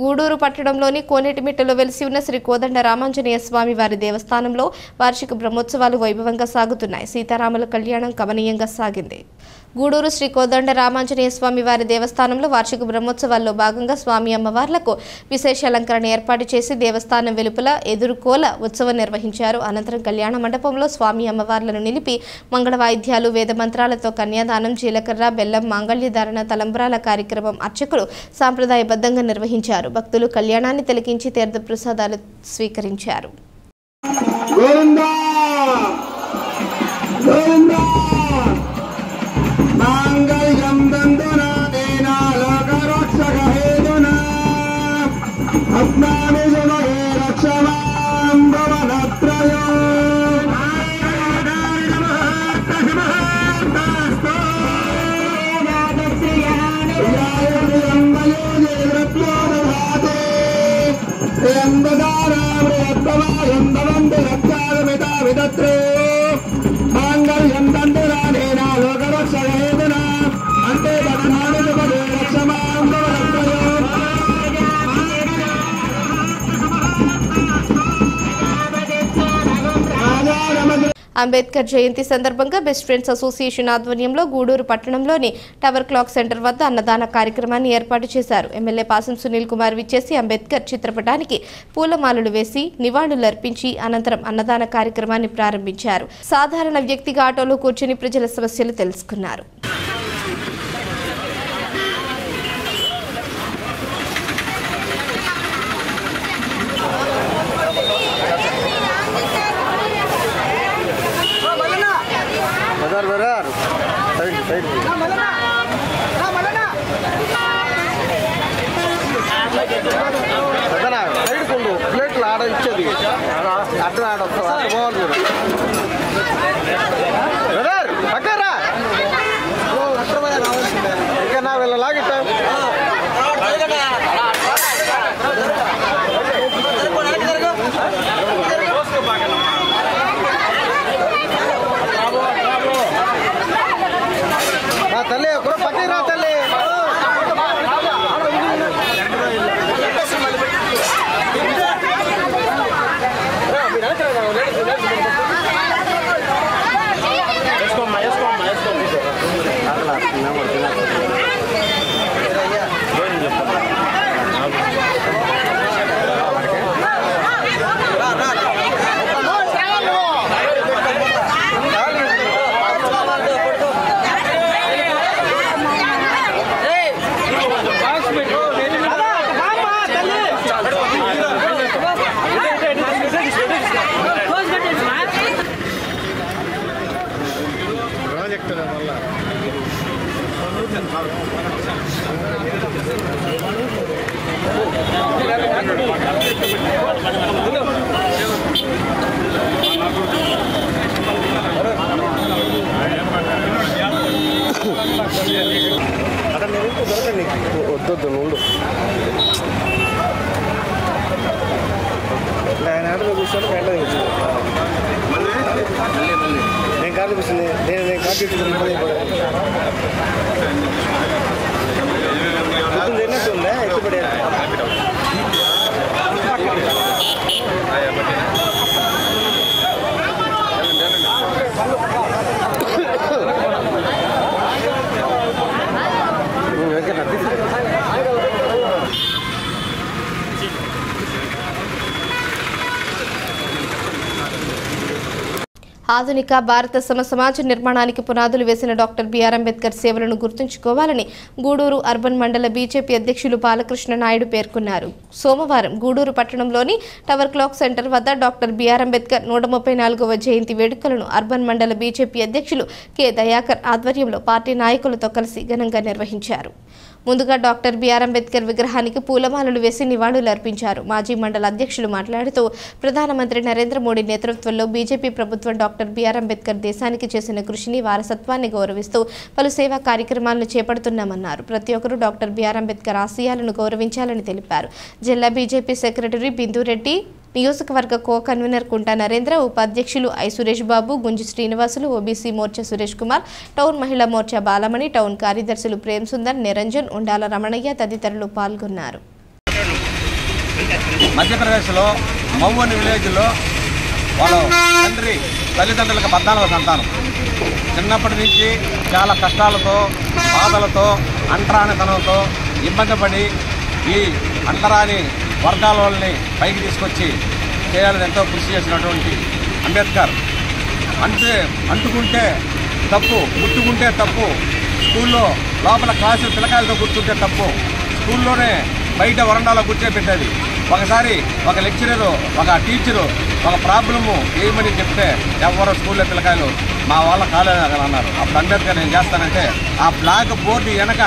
S1: గూడూరు పట్టణంలోని కోనేటిమిట్టలో వెలిసి ఉన్న శ్రీ కోదండ రామాంజనేయ స్వామి వారి దేవస్థానంలో వార్షిక బ్రహ్మోత్సవాలు వైభవంగా సాగుతున్నాయి. సీతారాముల కళ్యాణం కమనీయంగా సాగింది. గూడూరు శ్రీ కోదండ రామాంజనేయ స్వామి వారి దేవస్థానంలో వార్షిక బ్రహ్మోత్సవాల్లో భాగంగా స్వామి అమ్మవార్లకు విశేష అలంకరణ ఏర్పాటు చేసి దేవస్థానం వెలుపల ఎదురుకోల ఉత్సవం నిర్వహించారు. అనంతరం కళ్యాణ మండపంలో స్వామి అమ్మవార్లను నిలిపి మంగళ వాయిద్యాలు వేద మంత్రాలతో కన్యాదానం జీలకర్ర బెల్లం మాంగళ్యధారణ తలంబ్రాల కార్యక్రమం అర్చకులు సాంప్రదాయబద్ధంగా నిర్వహించారు. భక్తులు కళ్యాణాన్ని తిలకించి తీర్థ ప్రసాదాలు స్వీకరించారు.
S13: Yeah.
S1: అంబేద్కర్ జయంతి సందర్భంగా బెస్ట్ ఫ్రెండ్స్ అసోసియేషన్ ఆధ్వర్యంలో గూడూరు పట్టణంలోని టవర్ క్లాక్ సెంటర్ వద్ద అన్నదాన కార్యక్రమాన్ని ఏర్పాటు చేశారు. ఎమ్మెల్యే పాసం సునీల్ కుమార్ విచ్చేసి అంబేద్కర్ చిత్రపటానికి పూలమాలలు వేసి నివాళులర్పించి అనంతరం అన్నదాన కార్యక్రమాన్ని ప్రారంభించారు. సాధారణ వ్యక్తిగా ఆటోలో కూర్చుని ప్రజల సమస్యలు తెలుసుకున్నారు.
S8: ప్లేట్లు ఆడ ఇచ్చేది అట్లా ఆడ బాగుంది పక్కరా ఇంకా నా వీళ్ళ లాగిట్టా తల్లి కూడా పక్కకి రా తల్లి వద్దు నుండు ఆయన ఆటలో కూర్చొని బయట కూర్చుంది నేను కార్డు కూర్చుంది నేను కార్డు ఎన్నట్టుందా ఎత్తుపడే
S1: ఆధునిక భారత సమాజ నిర్మాణానికి పునాదులు వేసిన డాక్టర్ బిఆర్ అంబేద్కర్ సేవలను గుర్తుంచుకోవాలని గూడూరు అర్బన్ మండల బీజేపీ అధ్యక్షులు బాలకృష్ణ నాయుడు పేర్కొన్నారు. సోమవారం గూడూరు పట్టణంలోని టవర్ క్లాక్ సెంటర్ వద్ద డాక్టర్ బిఆర్ అంబేద్కర్ 134వ జయంతి వేడుకలను అర్బన్ మండల బీజేపీ అధ్యక్షులు కె దయాకర్ ఆధ్వర్యంలో పార్టీ నాయకులతో కలిసి ఘనంగా నిర్వహించారు. ముందుగా డాక్టర్ బిఆర్ అంబేద్కర్ విగ్రహానికి పూలమాలలు వేసి నివాళులర్పించారు. మాజీ మండల అధ్యక్షులు మాట్లాడుతూ ప్రధానమంత్రి నరేంద్ర మోడీ నేతృత్వంలో బీజేపీ ప్రభుత్వం డాక్టర్ బిఆర్ అంబేద్కర్ దేశానికి చేసిన కృషిని వారసత్వాన్ని గౌరవిస్తూ పలు సేవా కార్యక్రమాలను చేపడుతున్నామన్నారు. ప్రతి ఒక్కరూ డాక్టర్ బిఆర్ అంబేద్కర్ ఆశయాలను గౌరవించాలని తెలిపారు. జిల్లా బీజేపీ సెక్రటరీ బిందురెడ్డి, నియోజకవర్గ కో కన్వీనర్ కుంటా నరేంద్ర, ఉపాధ్యక్షులు I Suresh Babu, Gunji Srinivasulu, OBC Morcha Suresh Kumar, town Mahila Morcha Balamani, town కార్యదర్శులు ప్రేమ్ సుందర్, నిరంజన్, ఉండాల రమణయ్య తదితరులు పాల్గొన్నారు.
S14: మధ్యప్రదేశ్లో మౌవని విలేజ్లో వాళ్ళ తండ్రి తల్లిదండ్రులకు 14వ సంతానం. చిన్నప్పటి నుంచి చాలా కష్టాలతో, బాధలతో, అంటరానితనంతో ఇబ్బంది పడి ఈ అంటరాని వర్గాల వాళ్ళని పైకి తీసుకొచ్చి చేయాలని ఎంతో కృషి చేసినటువంటి అంబేద్కర్ అంటుకుంటే తప్పు, ముట్టుకుంటే తప్పు, స్కూల్లో లోపల క్లాసులు పిల్లకాయలతో కూర్చుంటే తప్పు, స్కూల్లోనే బయట వరండాలో కూర్చోబెట్టేది. ఒకసారి ఒక లెక్చరరు, ఒక టీచరు ఒక ప్రాబ్లము ఏమని చెప్తే ఎవరో స్కూల్లో పిల్లకాయలు మా వాళ్ళ కాలేదన్నారు. అప్పుడు అంబేద్కర్ ఏం చేస్తానంటే ఆ బ్లాక్ బోర్డు వెనక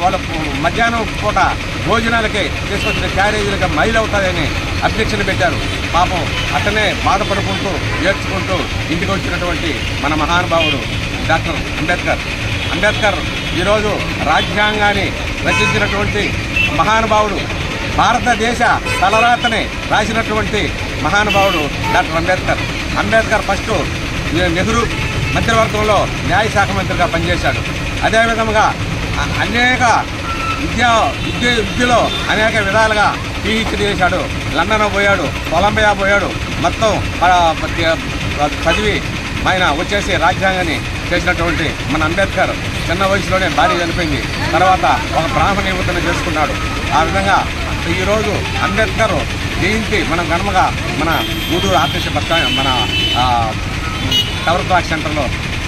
S14: వాళ్ళ మధ్యాహ్నం పూట భోజనాలకి తీసుకొచ్చిన క్యారేజీలకి మైలు అవుతాయని అబ్జెక్షన్ పెట్టారు. పాపం అతనే బాధపడుకుంటూ ఏడ్చుకుంటూ ఇంటికి వచ్చినటువంటి మన మహానుభావుడు డాక్టర్ అంబేద్కర్ ఈరోజు రాజ్యాంగాన్ని రచించినటువంటి మహానుభావుడు. భారతదేశ తలరాతని రాసినటువంటి మహానుభావుడు డాక్టర్ అంబేద్కర్. అంబేద్కర్ ఫస్ట్ నెహ్రూ మంత్రివర్గంలో న్యాయశాఖ మంత్రిగా పనిచేశాడు. అదేవిధంగా అనేక విద్యలో అనేక విధాలుగా PhD చేశాడు. లండన్ పోయాడు, కొలంబియా పోయాడు. మొత్తం చదివి ఆయన వచ్చేసి రాజ్యాంగాన్ని చేసినటువంటి మన అంబేద్కర్ చిన్న వయసులోనే భార్య చనిపోయింది. తర్వాత ఒక బ్రాహ్మణ యువతను చేసుకున్నాడు. ఆ విధంగా ఈరోజు అంబేద్కర్ జయంతి మనం ఘనంగా మన గూడూరు ఆర్టీసీ బస్ మన టవర్ క్లాక్ సెంటర్లో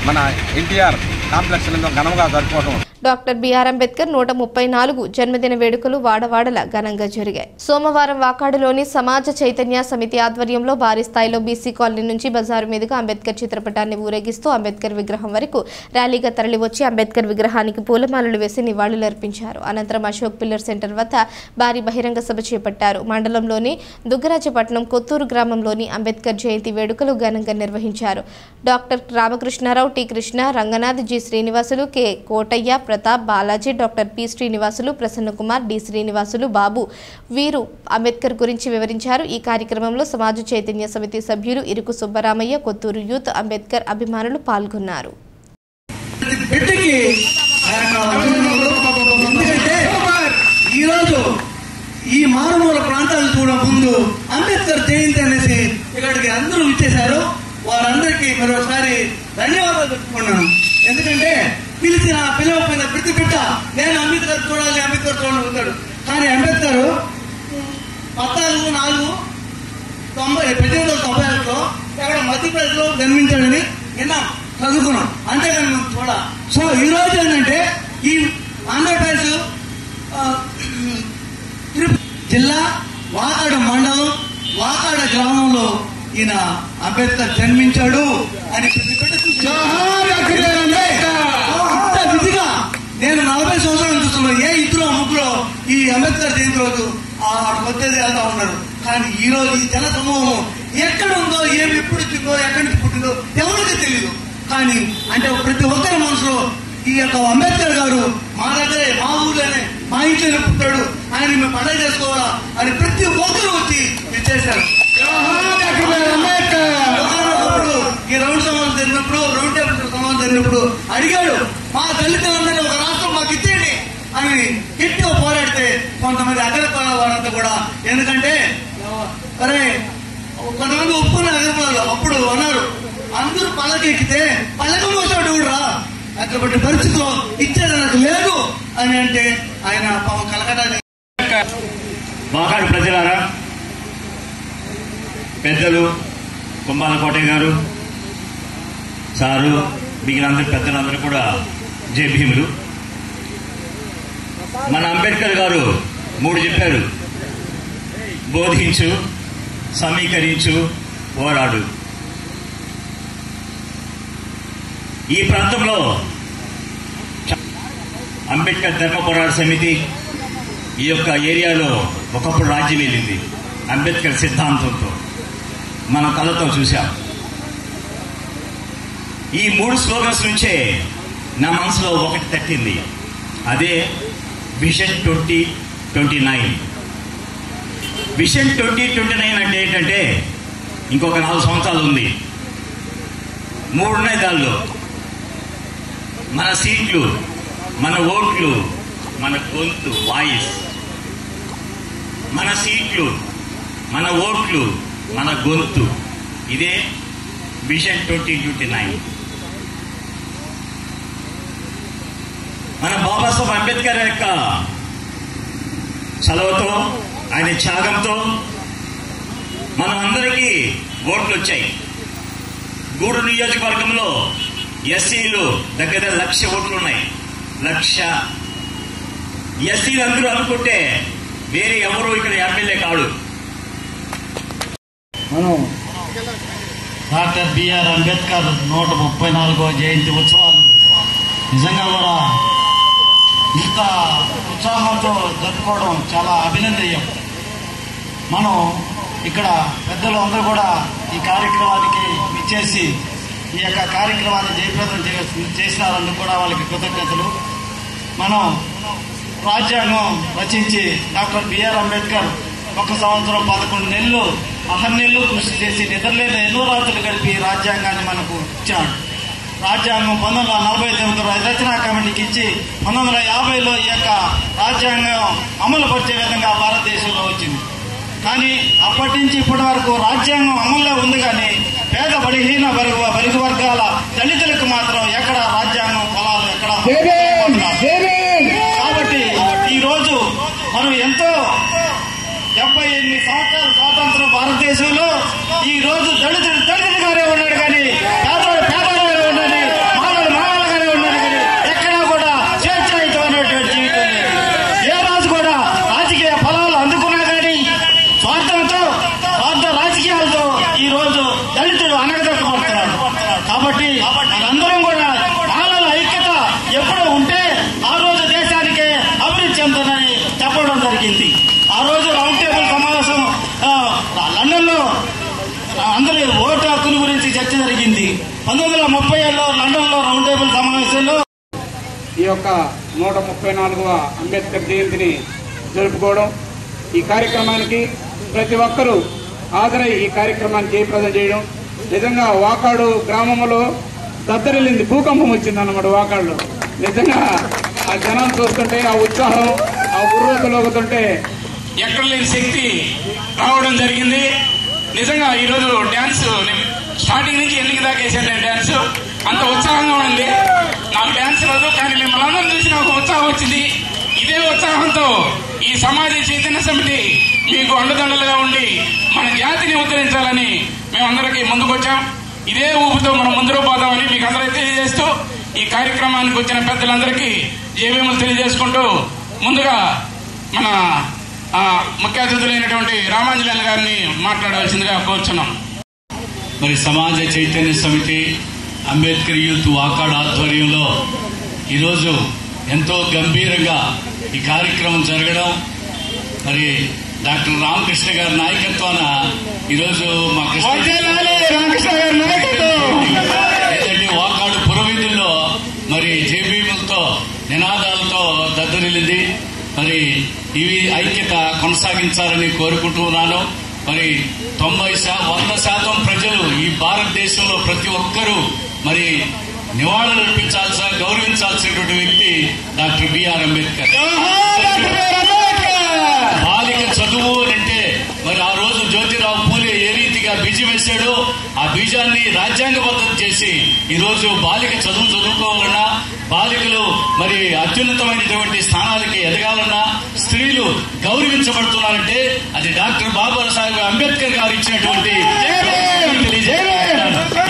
S14: మన NTR కాంప్లెక్స్ ఘనంగా జరుపుకోవడం.
S1: డాక్టర్ బిఆర్ అంబేద్కర్ 134 జన్మదిన వేడుకలు వాడవాడల ఘనంగా జరిగాయి. సోమవారం వాకాడులోని సమాజ చైతన్య సమితి ఆధ్వర్యంలో భారీ స్థాయిలో బీసీ కాలనీ నుంచి బజారు మీదుగా అంబేద్కర్ చిత్రపటాన్ని ఊరేగిస్తూ అంబేద్కర్ విగ్రహం వరకు ర్యాలీగా తరలివచ్చి అంబేద్కర్ విగ్రహానికి పూలమాలలు వేసి నివాళులర్పించారు. అనంతరం అశోక్ పిల్లర్ సెంటర్ వద్ద భారీ బహిరంగ సభ చేపట్టారు. మండలంలోని దుగ్గరాజపట్నం కొత్తూరు గ్రామంలోని అంబేద్కర్ జయంతి వేడుకలు ఘనంగా నిర్వహించారు. Doctor Ramakrishna Rao, T Krishna, Ranganath, G Srinivasulu, K Kotaiah, Pratap, Balaji, doctor P Srinivasulu, Prasanna Kumar, D Srinivasulu, Babu వీరు అంబేద్కర్ గురించి వివరించారు. ఈ కార్యక్రమంలో సమాజ చైతన్య సమితి సభ్యులు ఇరుకు సుబ్బరామయ్య, కొత్తూరు యూత్ అంబేద్కర్ అభిమానులు పాల్గొన్నారు.
S15: ఈ మారుమూల ప్రాంతాలు కూడా ముందు అంబేద్కర్ జయంతి అనేసి ఇక్కడికి అందరూ ఇచ్చేశారు. వారందరికీ మరొకసారి ధన్యవాదాలు చెప్పుకున్నాను. ఎందుకంటే పిలవపోయిన ప్రతి బిడ్డ నేను అంబేద్కర్ చూడాలి, అంబేద్కర్ చూడాలని ఉంటాడు. కానీ అంబేద్కర్ 1891లో ఎక్కడ మధ్యప్రదేశ్లో జన్మించాడని విన్నాం, చదువుకున్నాం. అంతేకాని మనం చూడ. సో ఈ రోజు ఏంటంటే ఈ ఆంధ్రప్రదేశ్ జిల్లా వాకాడ మండలం వాకాడ గ్రామంలో ఈయన అంబేద్కర్ జన్మించాడు అని విధిగా నేను 40 సంవత్సరాలు చూస్తున్నాను. ఏ ఇద్దరు ముగ్గురు ఈ అంబేద్కర్ జయంతి రోజు వచ్చేది వెళ్తా ఉన్నారు. కానీ ఈ రోజు ఈ జన సమూహం ఎక్కడ ఉందో, ఏమి ఎప్పుడు వచ్చిందో, ఎక్కడి నుంచి పుట్టిందో ఎవరికి తెలియదు. కానీ అంటే ప్రతి ఒక్కరి మనసులో ఈ యొక్క అంబేద్కర్ గారు మా దగ్గరే, మా ఊళ్ళోనే, మా ఇంట్లోనే పుట్టాడు, ఆయన మేము పండుగ చేసుకోవాలా అని ప్రతి ఒక్కరు వచ్చి ఇచ్చేశారు. ఈ రౌండ్ సమావేశం జరిగినప్పుడు, రౌండ్ టేబుల్ సమావేశం జరిగినప్పుడు అడిగాడు, మా దళితులందరినీ ఒక రాష్ట్రం మాకు ఇచ్చేయండి అని గట్టిగా పోరాడితే కొంతమంది అగ్రపాల వారంతా కూడా, ఎందుకంటే అరే కొంతమంది ఒప్పుకున్న అగ్రపాలు అప్పుడు అన్నారు, అందరూ పల్లకెక్కితే పల్లక మోసాడు రా, అటువంటి పరిస్థితిలో ఇచ్చేది నాకు లేదు అని అంటే ఆయన కలకటా.
S16: వాకాడు ప్రజలారా, పెద్దలు కుంభాల కోటయ్య గారు, సారు, మిగిలిన పెద్దలందరూ కూడా జై భీములు. మన అంబేద్కర్ గారు 3 చెప్పారు: బోధించు, సమీకరించు, పోరాడు. ఈ ప్రాంతంలో అంబేద్కర్ ధర్మ పోరాట సమితి ఈ యొక్క ఏరియాలో ఒకప్పుడు రాజ్యం వెళ్ళింది. అంబేద్కర్ సిద్ధాంతంతో మన కళ్ళతో చూశాం. ఈ 3 స్లోగన్స్ నుంచే నా మనసులో ఒకటి తట్టింది, అదే విజన్ 2029. విజన్ 2029 అంటే ఏంటంటే ఇంకొక 4 సంవత్సరాలు ఉంది, 3 ఉన్నాయి దానిలో. మన సీట్లు, మన ఓట్లు, మన గొంతు, వాయిస్. మన సీట్లు, మన ఓట్లు, మన గొంతు, ఇదే విజన్ 2029. మన బాబాసాహెబ్ అంబేద్కర్ యొక్క చలవతో, ఆయన త్యాగంతో మనం అందరికీ ఓట్లు వచ్చాయి. గూడూరు నియోజకవర్గంలో ఎస్సీలు దగ్గర 1,00,000 ఓట్లు ఉన్నాయి. 1,00,000 ఎస్సీలు అందరూ అనుకుంటే వేరే ఎవరు ఇక్కడ ఎమ్మెల్యే కాడు.
S17: డాక్టర్ బిఆర్ అంబేద్కర్ 134వ జయంతి ఉత్సవాలు నిజంగా కూడా ఇంత ఉత్సాహంతో జరుపుకోవడం చాలా అభినందనీయం. మనం ఇక్కడ పెద్దలు అందరూ కూడా ఈ కార్యక్రమానికి ఇచ్చేసి ఈ యొక్క కార్యక్రమాన్ని జయప్రదం చేసినందుకు కూడా వాళ్ళకి కృతజ్ఞతలు. మనం రాజ్యాంగం రచించి డాక్టర్ బిఆర్ అంబేద్కర్ 1 సంవత్సరం 11 నెలలు అహర్నిళ్ళు కృషి చేసి నిద్రలేని ఎన్నో రాత్రులు గడిపి రాజ్యాంగాన్ని మనకు ఇచ్చాడు. రాజ్యాంగం 1949 రచనా కమిటీకి ఇచ్చి 1950లో ఈ యొక్క రాజ్యాంగం అమలు పరిచే విధంగా భారతదేశంలో వచ్చింది. కానీ అప్పటి నుంచి ఇప్పటి వరకు రాజ్యాంగం అమల్లో ఉంది, కానీ పేద బలహీన బరుగు వర్గాల దళితులకు మాత్రం ఎక్కడ రాజ్యాంగం ఫలాలు ఎక్కడ. కాబట్టి ఈరోజు మనం ఎంతో 78 సంవత్సరాల స్వాతంత్రం భారతదేశంలో ఈ రోజు దళితుడుగానే ఉన్నాడు, కానీ పేదవాడుగానే ఉన్నాడు, మానవులుగానే ఉన్నాడు, కానీ ఎక్కడా కూడా స్వేచ్ఛాయుతమైనటువంటి జీవితం లేదు. ఏ రాజు కూడా రాజకీయ ఫలాలు అందుకున్నా కానీ స్వార్థ రాజకీయాలతో ఈ రోజు దళితుడు అనగదొక్కబడుతున్నాడు. కాబట్టి మనందరం కూడా మానవుల ఐక్యత ఎప్పుడూ ఉంటే ఆ రోజు దేశానికి అభివృద్ధి చెందుతుందని చెప్పడం జరిగింది. ఆ రోజు రౌండ్ టేబుల్ సమావేశం లండన్లో అందరి ఓటు హక్కుల గురించి చర్చ జరిగింది. 1937లో లండన్లో రౌండ్ టేబుల్ సమావేశంలో
S18: ఈ యొక్క 134వ అంబేద్కర్ జయంతిని జరుపుకోవడం, ఈ కార్యక్రమానికి ప్రతి ఒక్కరూ హాజరై ఈ కార్యక్రమాన్ని జయప్రదం చేయడం నిజంగా వాకాడు గ్రామంలో దద్దరిల్లింది, భూకంపం వచ్చిందన్నమాట వాకాడులో. నిజంగా ఆ జనం చూస్తుంటే ఆ ఉత్సాహం, ఆ ఉర్రూతలోగుతుంటే
S19: ఎక్కడ లేని శక్తి రావడం జరిగింది. నిజంగా ఈరోజు డ్యాన్స్ స్టార్టింగ్ నుంచి ఎన్నిక దాకా వేసాను నేను డ్యాన్స్. అంత ఉత్సాహంగా ఉంది. నాకు డ్యాన్స్ రాదు, కానీ మిమ్మల్ని అందరం చూసి నాకు ఉత్సాహం వచ్చింది. ఇదే ఉత్సాహంతో ఈ సమాజ చైతన్య సమితి మీకు అండదండలుగా ఉండి మన జాతిని ఉద్ధరించాలని మేమందరికీ ముందుకొచ్చాం. ఇదే ఊపుతో మనం ముందుకు పోతామని మీకు అందరూ తెలియజేస్తూ ఈ కార్యక్రమానికి వచ్చిన పెద్దలందరికీ జయభీములు తెలియజేసుకుంటూ ముందుగా మన ముఖ్య అతిథులైనటువంటి రామాంజనేయులు గారిని మాట్లాడవలసిందిగా కోరుచున్నాం.
S16: మరి సమాజ చైతన్య సమితి అంబేద్కర్ యూత్ వాకాడ్ ఆధ్వర్యంలో ఈరోజు ఎంతో గంభీరంగా ఈ కార్యక్రమం జరగడం, మరి డాక్టర్ రామకృష్ణ గారి నాయకత్వాన ఈరోజు మా ఏంటంటే వాకాడు పురవీధుల్లో మరి జేబీములతో నినాదాలతో దద్దరిల్లింది. మరి ఇవి ఐక్యత కొనసాగించాలని కోరుకుంటున్నాను. మరి 100% ప్రజలు ఈ భారతదేశంలో ప్రతి ఒక్కరూ మరి నివాళులు అర్పించాల్సిన గౌరవించాల్సినటువంటి వ్యక్తి డాక్టర్ బిఆర్ అంబేద్కర్. బాలిక చదువు అంటే మరి ఆ రోజు జ్యోతిరావు పూలే ఏ రీతిగా బీజం వేశాడో ఆ బీజాన్ని రాజ్యాంగబద్ధం చేసి ఈరోజు బాలిక చదువుకోవాలన్నా, బాలికలు మరి అత్యున్నతమైనటువంటి స్థానాలకి ఎదగాలన్నా, స్త్రీలు గౌరవించబడుతున్నారంటే అది డాక్టర్ బాబాసాహెబ్ అంబేద్కర్ గారు ఇచ్చినటువంటి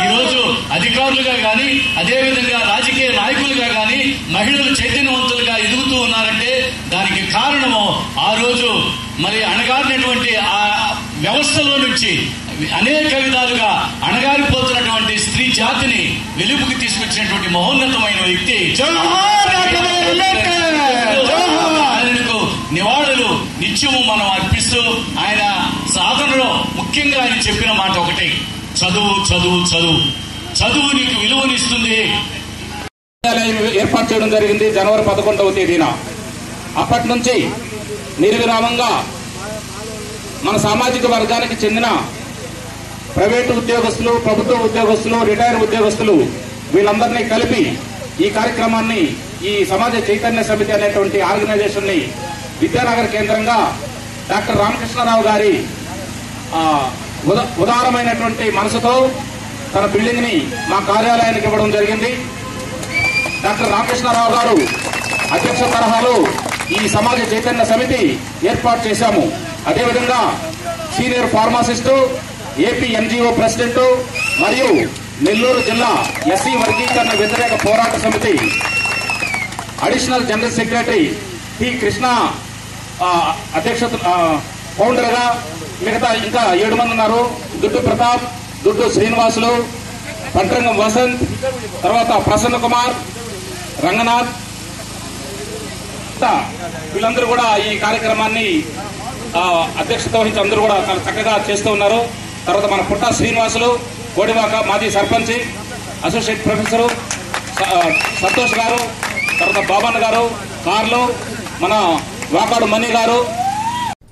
S16: ఈరోజు అధికారులుగా కానీ అదేవిధంగా రాజకీయ నాయకులుగా కానీ మహిళలు చైతన్యవంతులుగా ఎదుగుతూ ఉన్నారంటే దానికి కారణము ఆ రోజు మరి అణగారినటువంటి ఆ వ్యవస్థలో నుంచి అనేక విధాలుగా అణగారిపోతున్నటువంటి స్త్రీ జాతిని వెలుపుకి తీసుకొచ్చినటువంటి మహోన్నతమైన వ్యక్తి. ఆయనకు నివాళులు నిత్యము మనం అర్పిస్తూ ఆయన సాధనలో ముఖ్యంగా ఆయన చెప్పిన మాట ఒకటి, చదువు చదువు చదువు చదువు నీకు విలువనిస్తుంది.
S18: ఏర్పాటు చేయడం జరిగింది జనవరి 11వ తేదీన. అప్పటి నుంచి నిర్విరామంగా మన సామాజిక వర్గానికి చెందిన ప్రైవేటు ఉద్యోగస్తులు, ప్రభుత్వ ఉద్యోగస్తులు, రిటైర్ ఉద్యోగస్తులు వీళ్ళందరినీ కలిపి ఈ కార్యక్రమాన్ని ఈ సమాజ చైతన్య సమితి అనేటువంటి ఆర్గనైజేషన్ ని విద్యానగర్ కేంద్రంగా డాక్టర్ రామకృష్ణారావు గారి ఉదారమైనటువంటి మనసుతో తన బిల్డింగ్ ని మా కార్యాలయానికి ఇవ్వడం జరిగింది. డాక్టర్ రామకృష్ణారావు గారు అధ్యక్ష తరహాలో ఈ సమాజ చైతన్య సమితి ఏర్పాటు చేశాము. అదేవిధంగా senior pharmacist, AP NGO president మరియు నెల్లూరు జిల్లా ఎస్సీ వర్గీకరణ వ్యతిరేక పోరాట సమితి additional general secretary T Krishna అధ్యక్షత ఫౌండర్ గా మిగతా ఇంకా 7 మంది ఉన్నారు. దుడ్డు ప్రతాప్, దుడ్డు శ్రీనివాసులు, పంట్రంగం వసంత్, తర్వాత ప్రసన్న కుమార్, రంగనాథ్, వీళ్ళందరూ కూడా ఈ కార్యక్రమాన్ని అధ్యక్షత వహించి అందరూ కూడా చాలా చక్కగా చేస్తూ ఉన్నారు. తర్వాత మన పుట్ట శ్రీనివాసులు, కోడివాక మాజీ సర్పంచ్, అసోసియేట్ ప్రొఫెసరు సంతోష్ గారు, తర్వాత బాబన్న గారు, కార్లు, మన వాకాడు మణి గారు.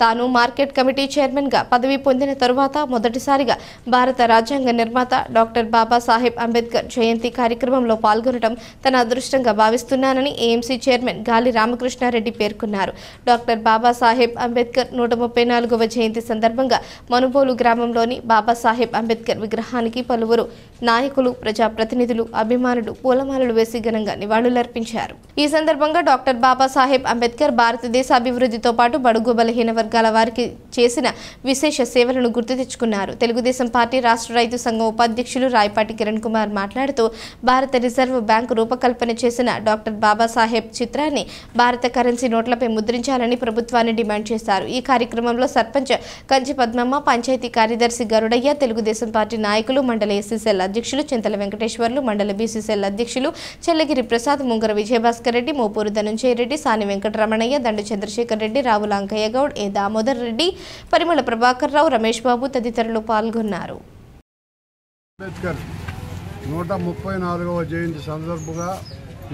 S1: తాను మార్కెట్ కమిటీ చైర్మన్ గా పదవి పొందిన తరువాత మొదటిసారిగా భారత రాజ్యాంగ నిర్మాత డాక్టర్ బాబాసాహెబ్ అంబేద్కర్ జయంతి కార్యక్రమంలో పాల్గొనడం తన అదృష్టంగా భావిస్తున్నానని ఏఎంసీ చైర్మన్ గాలి రామకృష్ణారెడ్డి పేర్కొన్నారు. డాక్టర్ బాబాసాహెబ్ అంబేద్కర్ 134వ జయంతి సందర్భంగా మనుబోలు గ్రామంలోని బాబాసాహెబ్ అంబేద్కర్ విగ్రహానికి పలువురు నాయకులు, ప్రజాప్రతినిధులు, అభిమానులు పూలమాలలు వేసి ఘనంగా నివాళులర్పించారు. ఈ సందర్భంగా డాక్టర్ బాబాసాహెబ్ అంబేద్కర్ భారతదేశ అభివృద్ధితో పాటు బడుగు బలహీన వర్గాల వారికి చేసిన విశేష సేవలను గుర్తు తెచ్చుకున్నారు. తెలుగుదేశం పార్టీ రాష్ట్ర రైతు సంఘం ఉపాధ్యక్షులు రాయపాటి కిరణ్ కుమార్ మాట్లాడుతూ భారత రిజర్వ్ బ్యాంకు రూపకల్పన చేసిన డాక్టర్ బాబాసాహెబ్ చిత్రాన్ని భారత కరెన్సీ నోట్లపై ముద్రించాలని ప్రభుత్వాన్ని డిమాండ్ చేశారు. ఈ కార్యక్రమంలో సర్పంచ్ కంచి పద్మమ్మ, పంచాయతీ కార్యదర్శి గరుడయ్య, తెలుగుదేశం పార్టీ నాయకులు, మండల ఎస్సీసెల్ అధ్యక్షులు చింతల వెంకటేశ్వర్లు, మండల బీసీసెల్ అధ్యక్షులు చెల్లగిరి ప్రసాద్, ముంగర విజయభాస్కర్ రెడ్డి, మోపూరు ధనంజయ రెడ్డి, సాని వెంకటరమణయ్య, దండు చంద్రశేఖర్ రెడ్డి, రావుల అంకయ్య గౌడ్, ఏ దామోదర్ రెడ్డి, పరిమళ ప్రభాకర్ రావు, రమేష్ బాబు తదితరులు పాల్గొన్నారు.
S20: అంబేద్కర్ 134వ జయంతి సందర్భంగా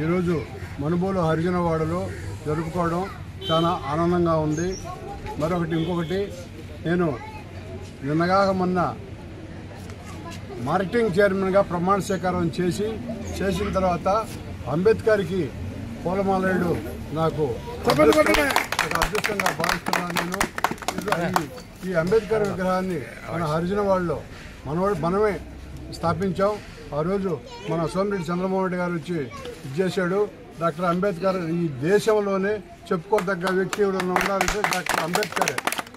S20: ఈరోజు మనుబోలు హరిజనవాడలో జరుపుకోవడం చాలా ఆనందంగా ఉంది. ఇంకొకటి నేను నిన్నగాక మొన్న మార్కెటింగ్ చైర్మన్గా ప్రమాణ స్వీకారం చేసిన తర్వాత అంబేద్కర్కి పూలమాలయుడు నాకు అదృష్టంగా భావిస్తున్నాను. నేను ఈ అంబేద్కర్ విగ్రహాన్ని మన హరిజనవాడలో మనమే స్థాపించాం. ఆ రోజు మన సోమిరెడ్డి చంద్రమోహన్ రెడ్డి గారు వచ్చి ఇచ్చేశాడు. డాక్టర్ అంబేద్కర్ ఈ దేశంలోనే చెప్పుకోదగ్గ వ్యక్తి ఎవరైనా ఉండాలంటే డాక్టర్ అంబేద్కరే.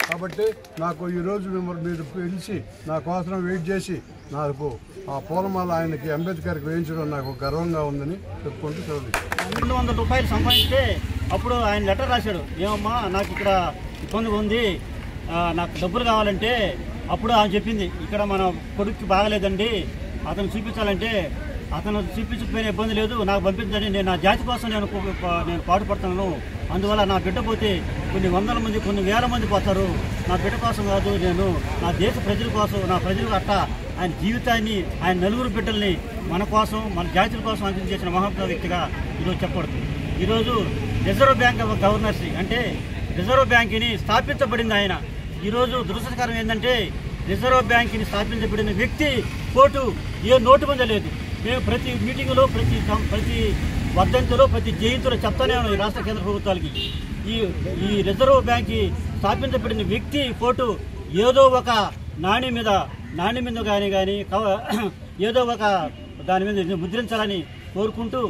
S20: కాబట్టి నాకు ఈరోజు మీరు పిలిచి నా కోసం వెయిట్ చేసి నాకు ఆ పూలమాల ఆయనకి అంబేద్కర్కి వేయించడం నాకు గర్వంగా ఉందని చెప్పుకుంటూ చదువుతాను.
S21: 200 రూపాయలు సంపాదిస్తే అప్పుడు ఆయన లెటర్ రాశాడు, ఏమమ్మా నాకు ఇక్కడ ఇబ్బంది ఉంది, నాకు డబ్బులు కావాలంటే అప్పుడు ఆయన చెప్పింది, ఇక్కడ మన కొడుక్కి బాగలేదండి, అతను చూపించాలంటే అతను చూపించకపోయిన ఇబ్బంది లేదు, నాకు పంపించండి, నేను నా జాతి కోసం నేను పాటుపడుతున్నాను, అందువల్ల నా బిడ్డ పోతే కొన్ని వందల మంది కొన్ని వేల మంది పోతారు, నా బిడ్డ కోసం కాదు, నేను నా దేశ ప్రజల కోసం, నా ప్రజలకు అట్టా ఆయన జీవితాన్ని, ఆయన నలుగురు బిడ్డల్ని మన కోసం, మన జాతుల కోసం అంకితం చేసిన మహోన్నత వ్యక్తిగా ఈరోజు చెప్పబడుతుంది. ఈరోజు రిజర్వ్ బ్యాంక్ గవర్నర్సీ అంటే రిజర్వ్ బ్యాంకుని స్థాపించబడింది ఆయన. ఈరోజు దురదృష్టకరం ఏంటంటే రిజర్వ్ బ్యాంకుని స్థాపించబడిన వ్యక్తి ఫోటో ఏ నోటు మీద లేదు. మేము ప్రతి మీటింగులో, ప్రతి వర్ధంతిలో, ప్రతి జయంతిలో చెప్తానే ఉన్నాం ఈ రాష్ట్ర కేంద్ర ప్రభుత్వాలకి. ఈ రిజర్వ్ బ్యాంక్ స్థాపించబడిన వ్యక్తి ఫోటో ఏదో ఒక నాణ్యం మీద కానీ ఏదో ఒక దాని మీద ముద్రించాలని కోరుకుంటూ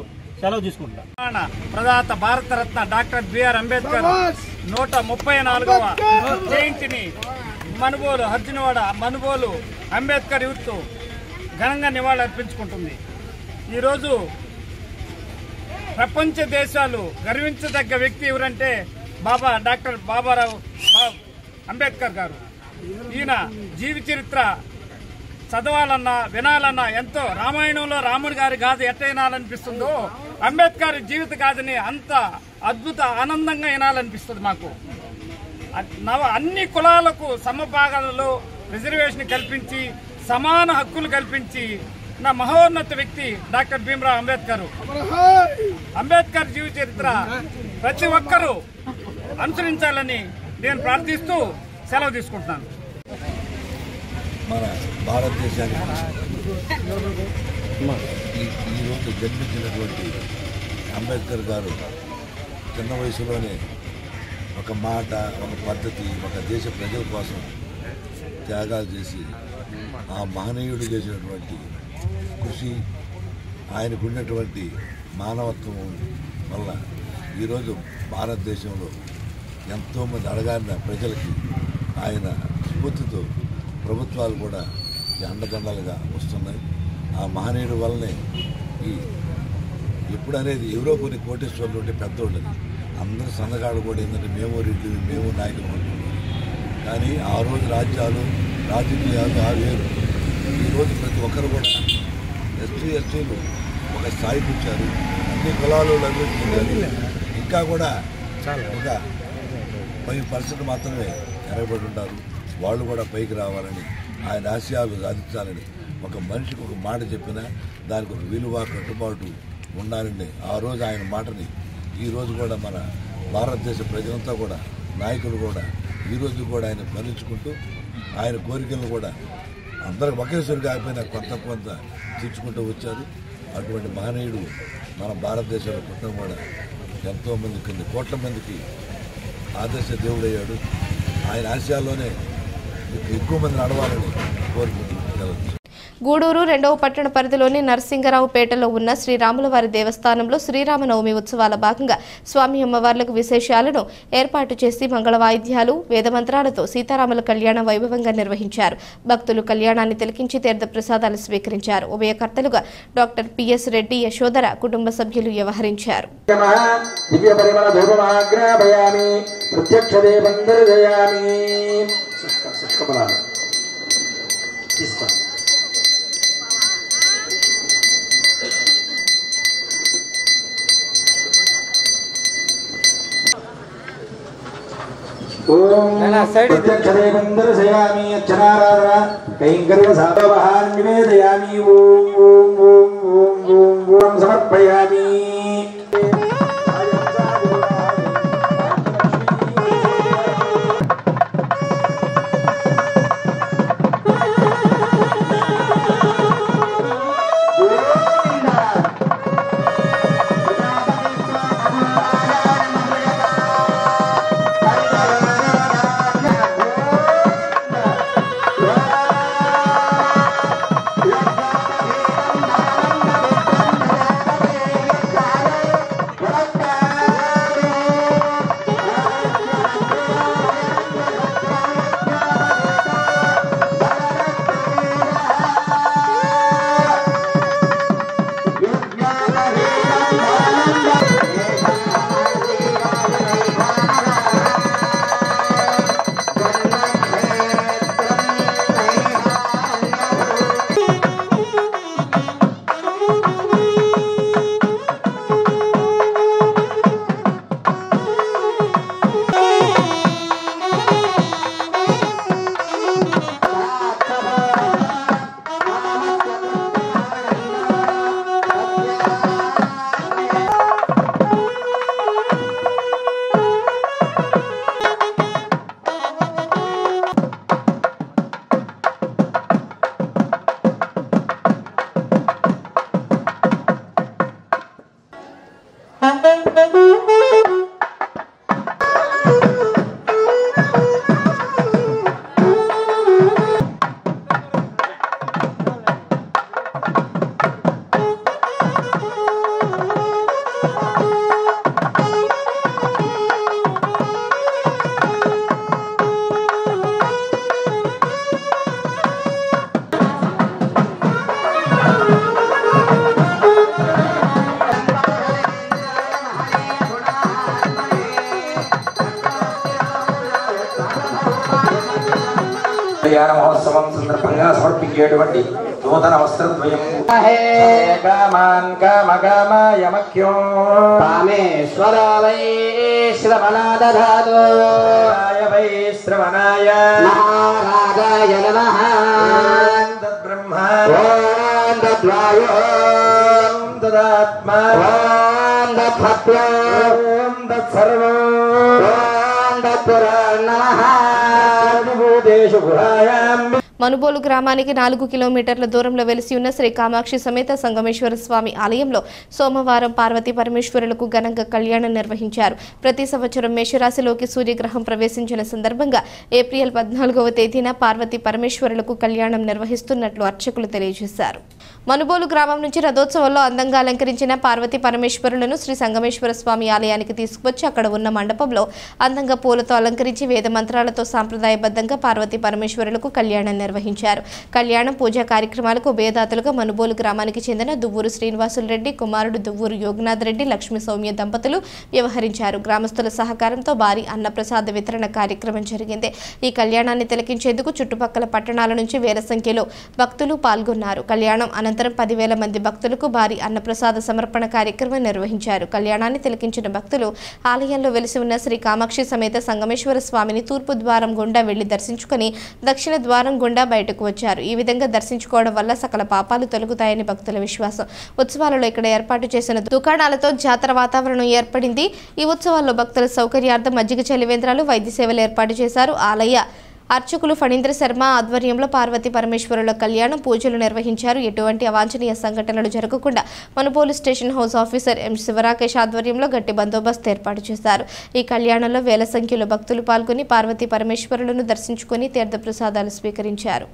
S21: సెలవు తీసుకుంటా.
S22: ప్రదాత భారతరత్న డాక్టర్ బిఆర్ అంబేద్కర్ 134వ జయంతిని మనుబోలు అంబేద్కర్ యూత్ ఘనంగా నివాళులర్పించుకుంటుంది. ఈరోజు ప్రపంచ దేశాలు గర్వించదగ్గ వ్యక్తి ఎవరంటే డాక్టర్ బాబారావు అంబేద్కర్ గారు. ఈయన జీవిత చరిత్ర చదవాలన్నా వినాలన్నా ఎంతో, రామాయణంలో రాముడి గారి గాథ ఎట్ట వినాలనిపిస్తుందో అంబేద్కర్ జీవిత గాథని అంత అద్భుత ఆనందంగా వినాలనిపిస్తుంది మాకు. అన్ని కులాలకు సమభాగాలలో రిజర్వేషన్ కల్పించి సమాన హక్కులు కల్పించి నా మహోన్నత వ్యక్తి డాక్టర్ భీమ్రావ్ అంబేద్కర్. అంబేద్కర్ జీవిత చరిత్ర ప్రతి ఒక్కరూ అనుసరించాలని నేను ప్రార్థిస్తూ సెలవు తీసుకుంటున్నాను.
S23: మన భారతదేశానికి ఈరోజు జన్మించినటువంటి అంబేద్కర్ గారు చిన్న వయసులోనే ఒక మాట, ఒక పద్ధతి, ఒక దేశ ప్రజల కోసం త్యాగాలు చేసి ఆ మహనీయుడు చేసినటువంటి కృషి, ఆయనకు ఉన్నటువంటి మానవత్వం వల్ల ఈరోజు భారతదేశంలో ఎంతోమంది అడగారిన ప్రజలకి ఆయన స్ఫూర్తితో ప్రభుత్వాలు కూడా అండదండలుగా వస్తున్నాయి. ఆ మహనీయుడు వల్లనే ఎప్పుడనేది ఎవరో కొన్ని కోటేశ్వర్లు ఉంటే పెద్దోళ్ళని అందరూ సన్నగాడు కూడా ఏంటంటే మేము రెడ్డి, మేము నాయకులు అనుకున్నాం. కానీ ఆ రోజు రాజకీయాలు ఆ వేరు. ఈరోజు ప్రతి ఒక్కరు కూడా ఎస్టీలు ఒక స్థాయికి వచ్చారు. అన్ని కులాలు అభివృద్ధి ఇంకా కూడా ఒక 10% మాత్రమే ఎరగబడి ఉంటారు. వాళ్ళు కూడా పైకి రావాలని, ఆయన ఆశయాలు సాధించాలని ఒక మనిషికి ఒక మాట చెప్పినా దానికి ఒక విలువ, కట్టుబాటు ఉండాలని ఆ రోజు ఆయన మాటని ఈరోజు కూడా మన భారతదేశ ప్రజలంతా కూడా నాయకులు కూడా ఈరోజు కూడా ఆయన స్మరించుకుంటూ ఆయన కోరికలను కూడా అందరికి ఒకేసారి కాకపోయినా కొంత తీర్చుకుంటూ వచ్చారు. అటువంటి మహనీయుడు మన భారతదేశంలో పుట్టడం కూడా ఎంతోమంది కొన్ని కోట్ల మందికి ఆదర్శ దేవుడయ్యాడు. ఆయన ఆశయాల్లోనే ఎక్కువ మంది నడవాలని కోరుకుంటున్నారు.
S1: గూడూరు 2వ పట్టణ పరిధిలోని నరసింగరావుపేటలో ఉన్న శ్రీరాములవారి దేవస్థానంలో శ్రీరామనవమి ఉత్సవాల భాగంగా స్వామి అమ్మవార్లకు విశేషాలను ఏర్పాటు చేసి మంగళ వాయిద్యాలు వేదమంత్రాలతో సీతారాముల కళ్యాణ వైభవంగా నిర్వహించారు. భక్తులు కళ్యాణాన్ని తిలకించి తీర్థ ప్రసాదాలు స్వీకరించారు. ఉభయకర్తలుగా డాక్టర్ పిఎస్ రెడ్డి, యశోధర కుటుంబ సభ్యులు వ్యవహరించారు.
S2: प्रत्यक्षदेवं दर्शयामि अर्चनाराधना कैङ्कर्यसाधवहान् निवेदयामि ॐ समर्पयामि।
S3: కళ్యాణ మహోత్సవం సందర్భంగా సమర్పించేటువంటి నూతన వస్త్రద్వయం కామాన్ కామకామయమఖ్యో కామేశ్వర వై శ్రవణాదధాతో వై శ్రవణాయ మహారాజాయ నమః తద్బ్రహ్మ ఓం తద్వాయో ఓం తదాత్మా ఓం తత్సత్య ఓం తత్సర్వం ఓం తత్పురాణ నమః
S1: మనుబోలు గ్రామానికి 4 కిలోమీటర్ల దూరంలో వెలిసి ఉన్న శ్రీ కామాక్షి సమేత సంగమేశ్వర స్వామి ఆలయంలో సోమవారం పార్వతీ పరమేశ్వరులకు ఘనంగా కళ్యాణం నిర్వహించారు. ప్రతి సంవత్సరం మేషరాశిలోకి సూర్యగ్రహం ప్రవేశించిన సందర్భంగా ఏప్రిల్ 14వ తేదీన పార్వతీ పరమేశ్వరులకు కళ్యాణం నిర్వహిస్తున్నట్లు అర్చకులు తెలియజేశారు. మనుబోలు గ్రామం నుంచి రథోత్సవంలో అందంగా అలంకరించిన పార్వతీ పరమేశ్వరులను శ్రీ సంగమేశ్వర స్వామి ఆలయానికి తీసుకువచ్చి అక్కడ ఉన్న మండపంలో అందంగా పూలతో అలంకరించి వేద మంత్రాలతో సాంప్రదాయబద్ధంగా పార్వతీ పరమేశ్వరులకు కళ్యాణం నిర్వహించారు. కళ్యాణం పూజా కార్యక్రమాలకు ఉభయదాతలుగా మనుబోలు గ్రామానికి చెందిన దువ్వూరు శ్రీనివాసులు రెడ్డి కుమారుడు దువ్వూరు యోగనాథ్ రెడ్డి లక్ష్మీ సౌమ్య దంపతులు వ్యవహరించారు. గ్రామస్తుల సహకారంతో భారీ అన్నప్రసాద వితరణ కార్యక్రమం జరిగింది. ఈ కళ్యాణాన్ని తిలకించేందుకు చుట్టుపక్కల పట్టణాల నుంచి వేల సంఖ్యలో భక్తులు పాల్గొన్నారు. కళ్యాణం అనంతరం 10,000 మంది భక్తులకు భారీ అన్నప్రసాద సమర్పణ కార్యక్రమం నిర్వహించారు. కళ్యాణాన్ని తిలకించిన భక్తులు ఆలయంలో వెలిసి ఉన్న శ్రీ కామాక్షి సమేత సంగమేశ్వర స్వామిని తూర్పు ద్వారం గుండా వెళ్లి దర్శించుకుని దక్షిణ ద్వారం గుండా లేకుండా బయటకు వచ్చారు. ఈ విధంగా దర్శించుకోవడం వల్ల సకల పాపాలు తొలగుతాయని భక్తుల విశ్వాసం. ఉత్సవాలలో ఇక్కడ ఏర్పాటు చేసిన దుకాణాలతో జాతర వాతావరణం ఏర్పడింది. ఈ ఉత్సవాల్లో భక్తుల సౌకర్యార్థం మజ్జిగ చలివేంద్రాలు, వైద్య సేవలు ఏర్పాటు చేశారు. ఆలయ అర్చకులు ఫణీంద్ర శర్మ ఆధ్వర్యంలో పార్వతీ పరమేశ్వరుల కళ్యాణం పూజలు నిర్వహించారు. ఎటువంటి అవాంఛనీయ సంఘటనలు జరగకుండా Manubolu station house officer M Sivarakesh ఆధ్వర్యంలో గట్టి బందోబస్తు ఏర్పాటు చేశారు. ఈ కళ్యాణంలో వేల సంఖ్యలో భక్తులు పాల్గొని పార్వతీ పరమేశ్వరులను దర్శించుకుని తీర్థప్రసాదాలు స్వీకరించారు.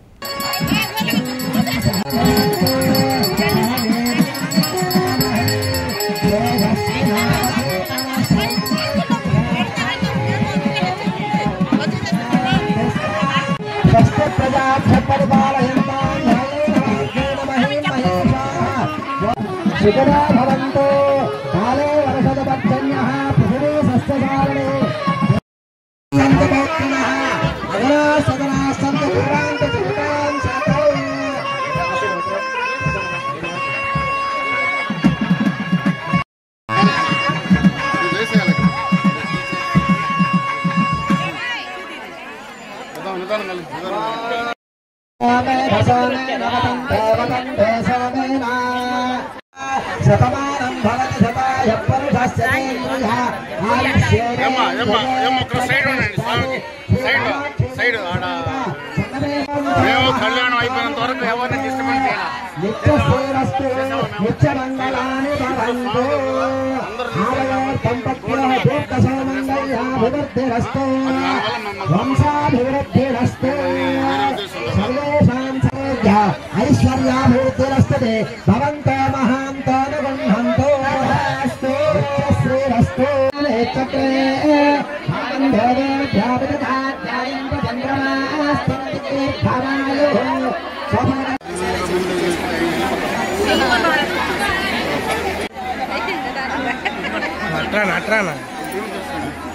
S18: మేము కళ్యాణం అయిపోయినంత వరకు ఎవరిని డిస్టర్బెన్స్
S4: ఐశ్వర్యాభివృద్ధిరస్తతే భవంతో మహాంతో గృహంతో శ్రీరస్తు చక్రే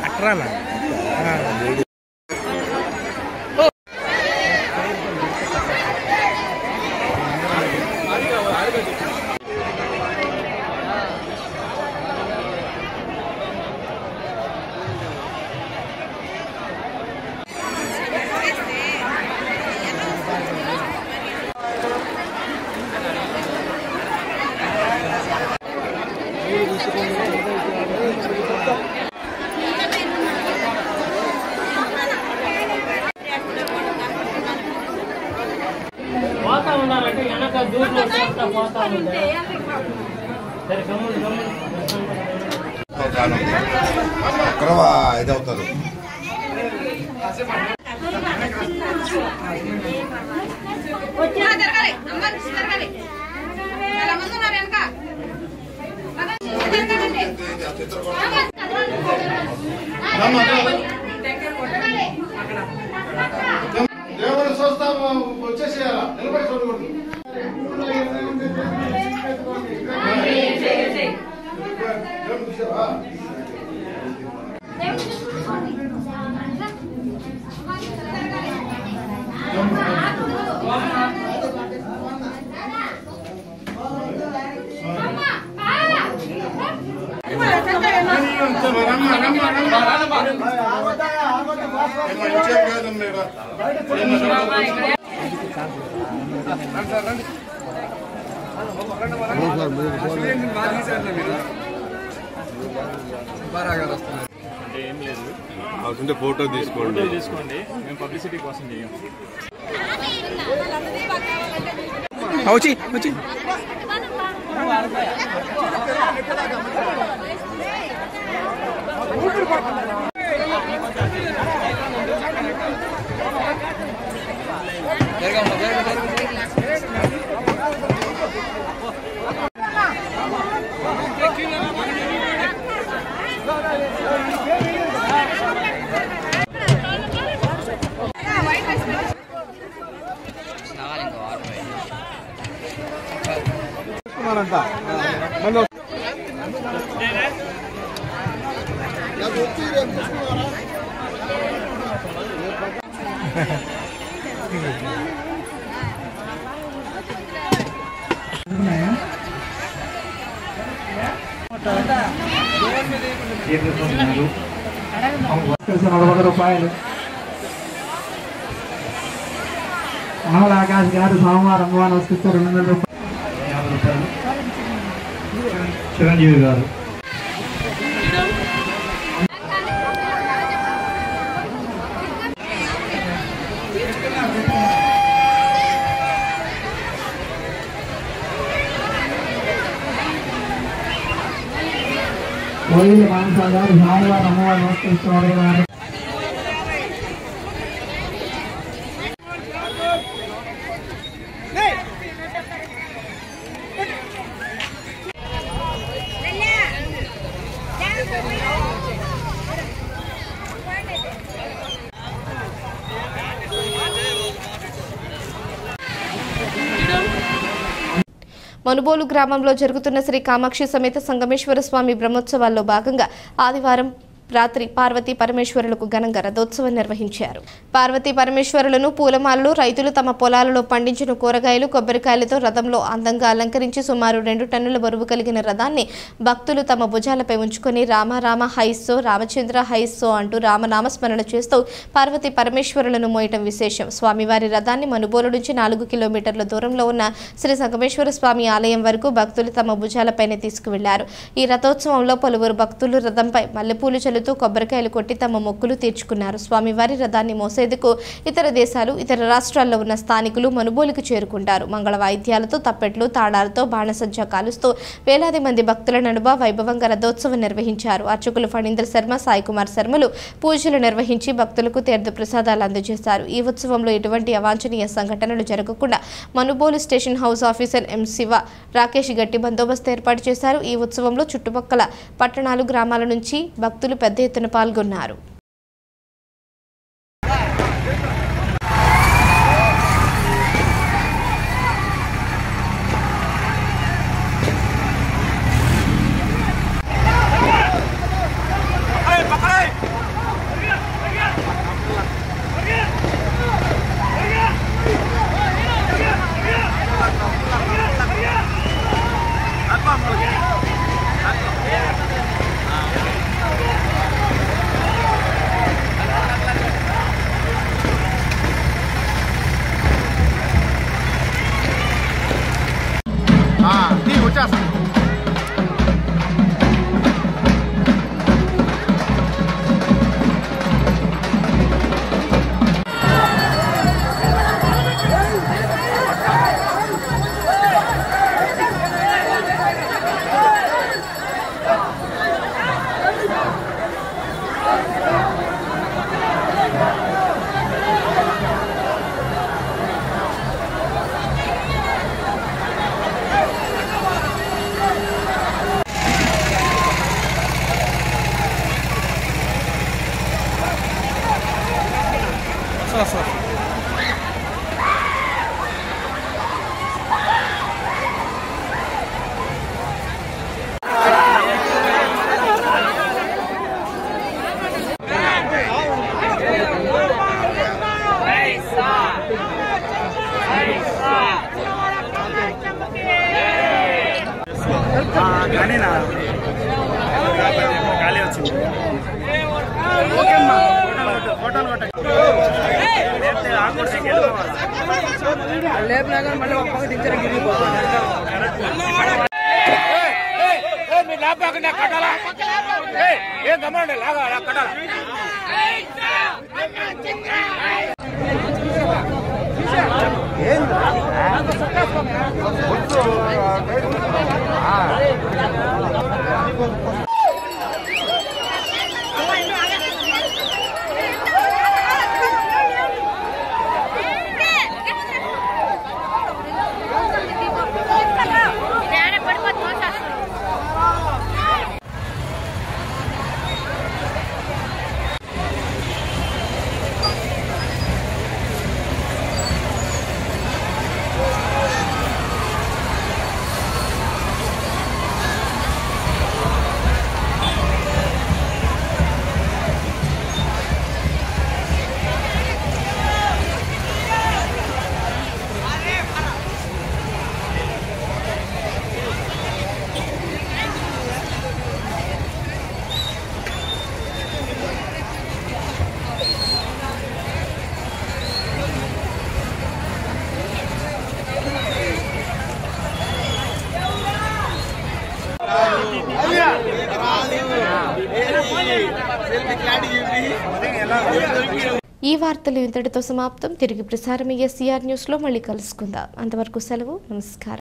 S5: అట్రానా
S21: పోతా ఉన్నారంటే వెనక దూరంలో పోతా ఉంది.
S23: ఇదవుతుంది
S11: దేవుడు చూస్తాము వచ్చేసేయాలా నిలబడి చూడకూడదు.
S10: అంటే ఏం లేదు, అవుతుంటే ఫోటో తీసుకోండి. మేము పబ్లిసిటీ కోసం చేయం.
S5: వచ్చి
S2: రూపాయలు
S4: ఆమల ఆకాష్ గారు సోమవారం అమ్మవారిని నమస్కరిస్తారు 200 రూపాయలు. చిరంజీవి గారు కోయిల మానస గారు సోమవారం అమ్మవారిని నమస్కరిస్తున్నారు.
S1: మనుబోలు గ్రామంలో జరుగుతున్న శ్రీ కామాక్షి సమేత సంగమేశ్వర స్వామి బ్రహ్మోత్సవాల్లో భాగంగా ఆదివారం రాత్రి పార్వతీ పరమేశ్వరులకు ఘనంగా రథోత్సవం నిర్వహించారు. పార్వతీ పరమేశ్వరులను పూలమాలలు రైతులు తమ పొలాలలో పండించిన కూరగాయలు కొబ్బరికాయలతో రథంలో అందంగా అలంకరించి సుమారు 2 టన్నుల బరువు కలిగిన రథాన్ని భక్తులు తమ భుజాలపై ఉంచుకొని రామ రామ హైస్సో రామచంద్ర హైస్సో అంటూ రామనామస్మరణ చేస్తూ పార్వతీ పరమేశ్వరులను మోయటం విశేషం. స్వామివారి రథాన్ని మనుబోలు నుంచి 4 కిలోమీటర్ల దూరంలో ఉన్న శ్రీ సంగమేశ్వర స్వామి ఆలయం వరకు భక్తులు తమ భుజాలపైనే తీసుకువెళ్లారు. ఈ రథోత్సవంలో పలువురు భక్తులు రథంపై మల్లెపూలు కొబ్బరికాయలు కొట్టి తమ మొక్కులు తీర్చుకున్నారు. స్వామివారి రథాన్ని మోసేందుకు ఇతర దేశాలు ఇతర రాష్ట్రాల్లో ఉన్న స్థానికులు మనుబోలుకు చేరుకుంటారు. మంగళ వాయిద్యాలతో తప్పెట్లు తాళాలతో బాణసంచా కాలుస్తూ వేలాది మంది భక్తుల నడుమ వైభవంగా రథోత్సవం నిర్వహించారు. అర్చకులు ఫణీంద్ర శర్మ సాయి కుమార్ శర్మలు పూజలు నిర్వహించి భక్తులకు తీర్థ ప్రసాదాలు అందజేశారు. ఈ ఉత్సవంలో ఎటువంటి అవాంఛనీయ సంఘటనలు జరగకుండా మనుబోలు స్టేషన్ హౌస్ ఆఫీసర్ ఎం శివ రాకేష్ గట్టి బందోబస్తు ఏర్పాటు చేశారు. ఈ ఉత్సవంలో చుట్టుపక్కల పట్టణాలు గ్రామాల నుంచి భక్తులు పెద్ద ఎత్తున పాల్గొన్నారు. ఈ వార్తలు ఇంతటితో సమాప్తం. తిరిగి ప్రసారమయ్యే సిఆర్ న్యూస్లో మళ్ళీ కలుసుకుందాం. అంతవరకు సెలవు. నమస్కారం.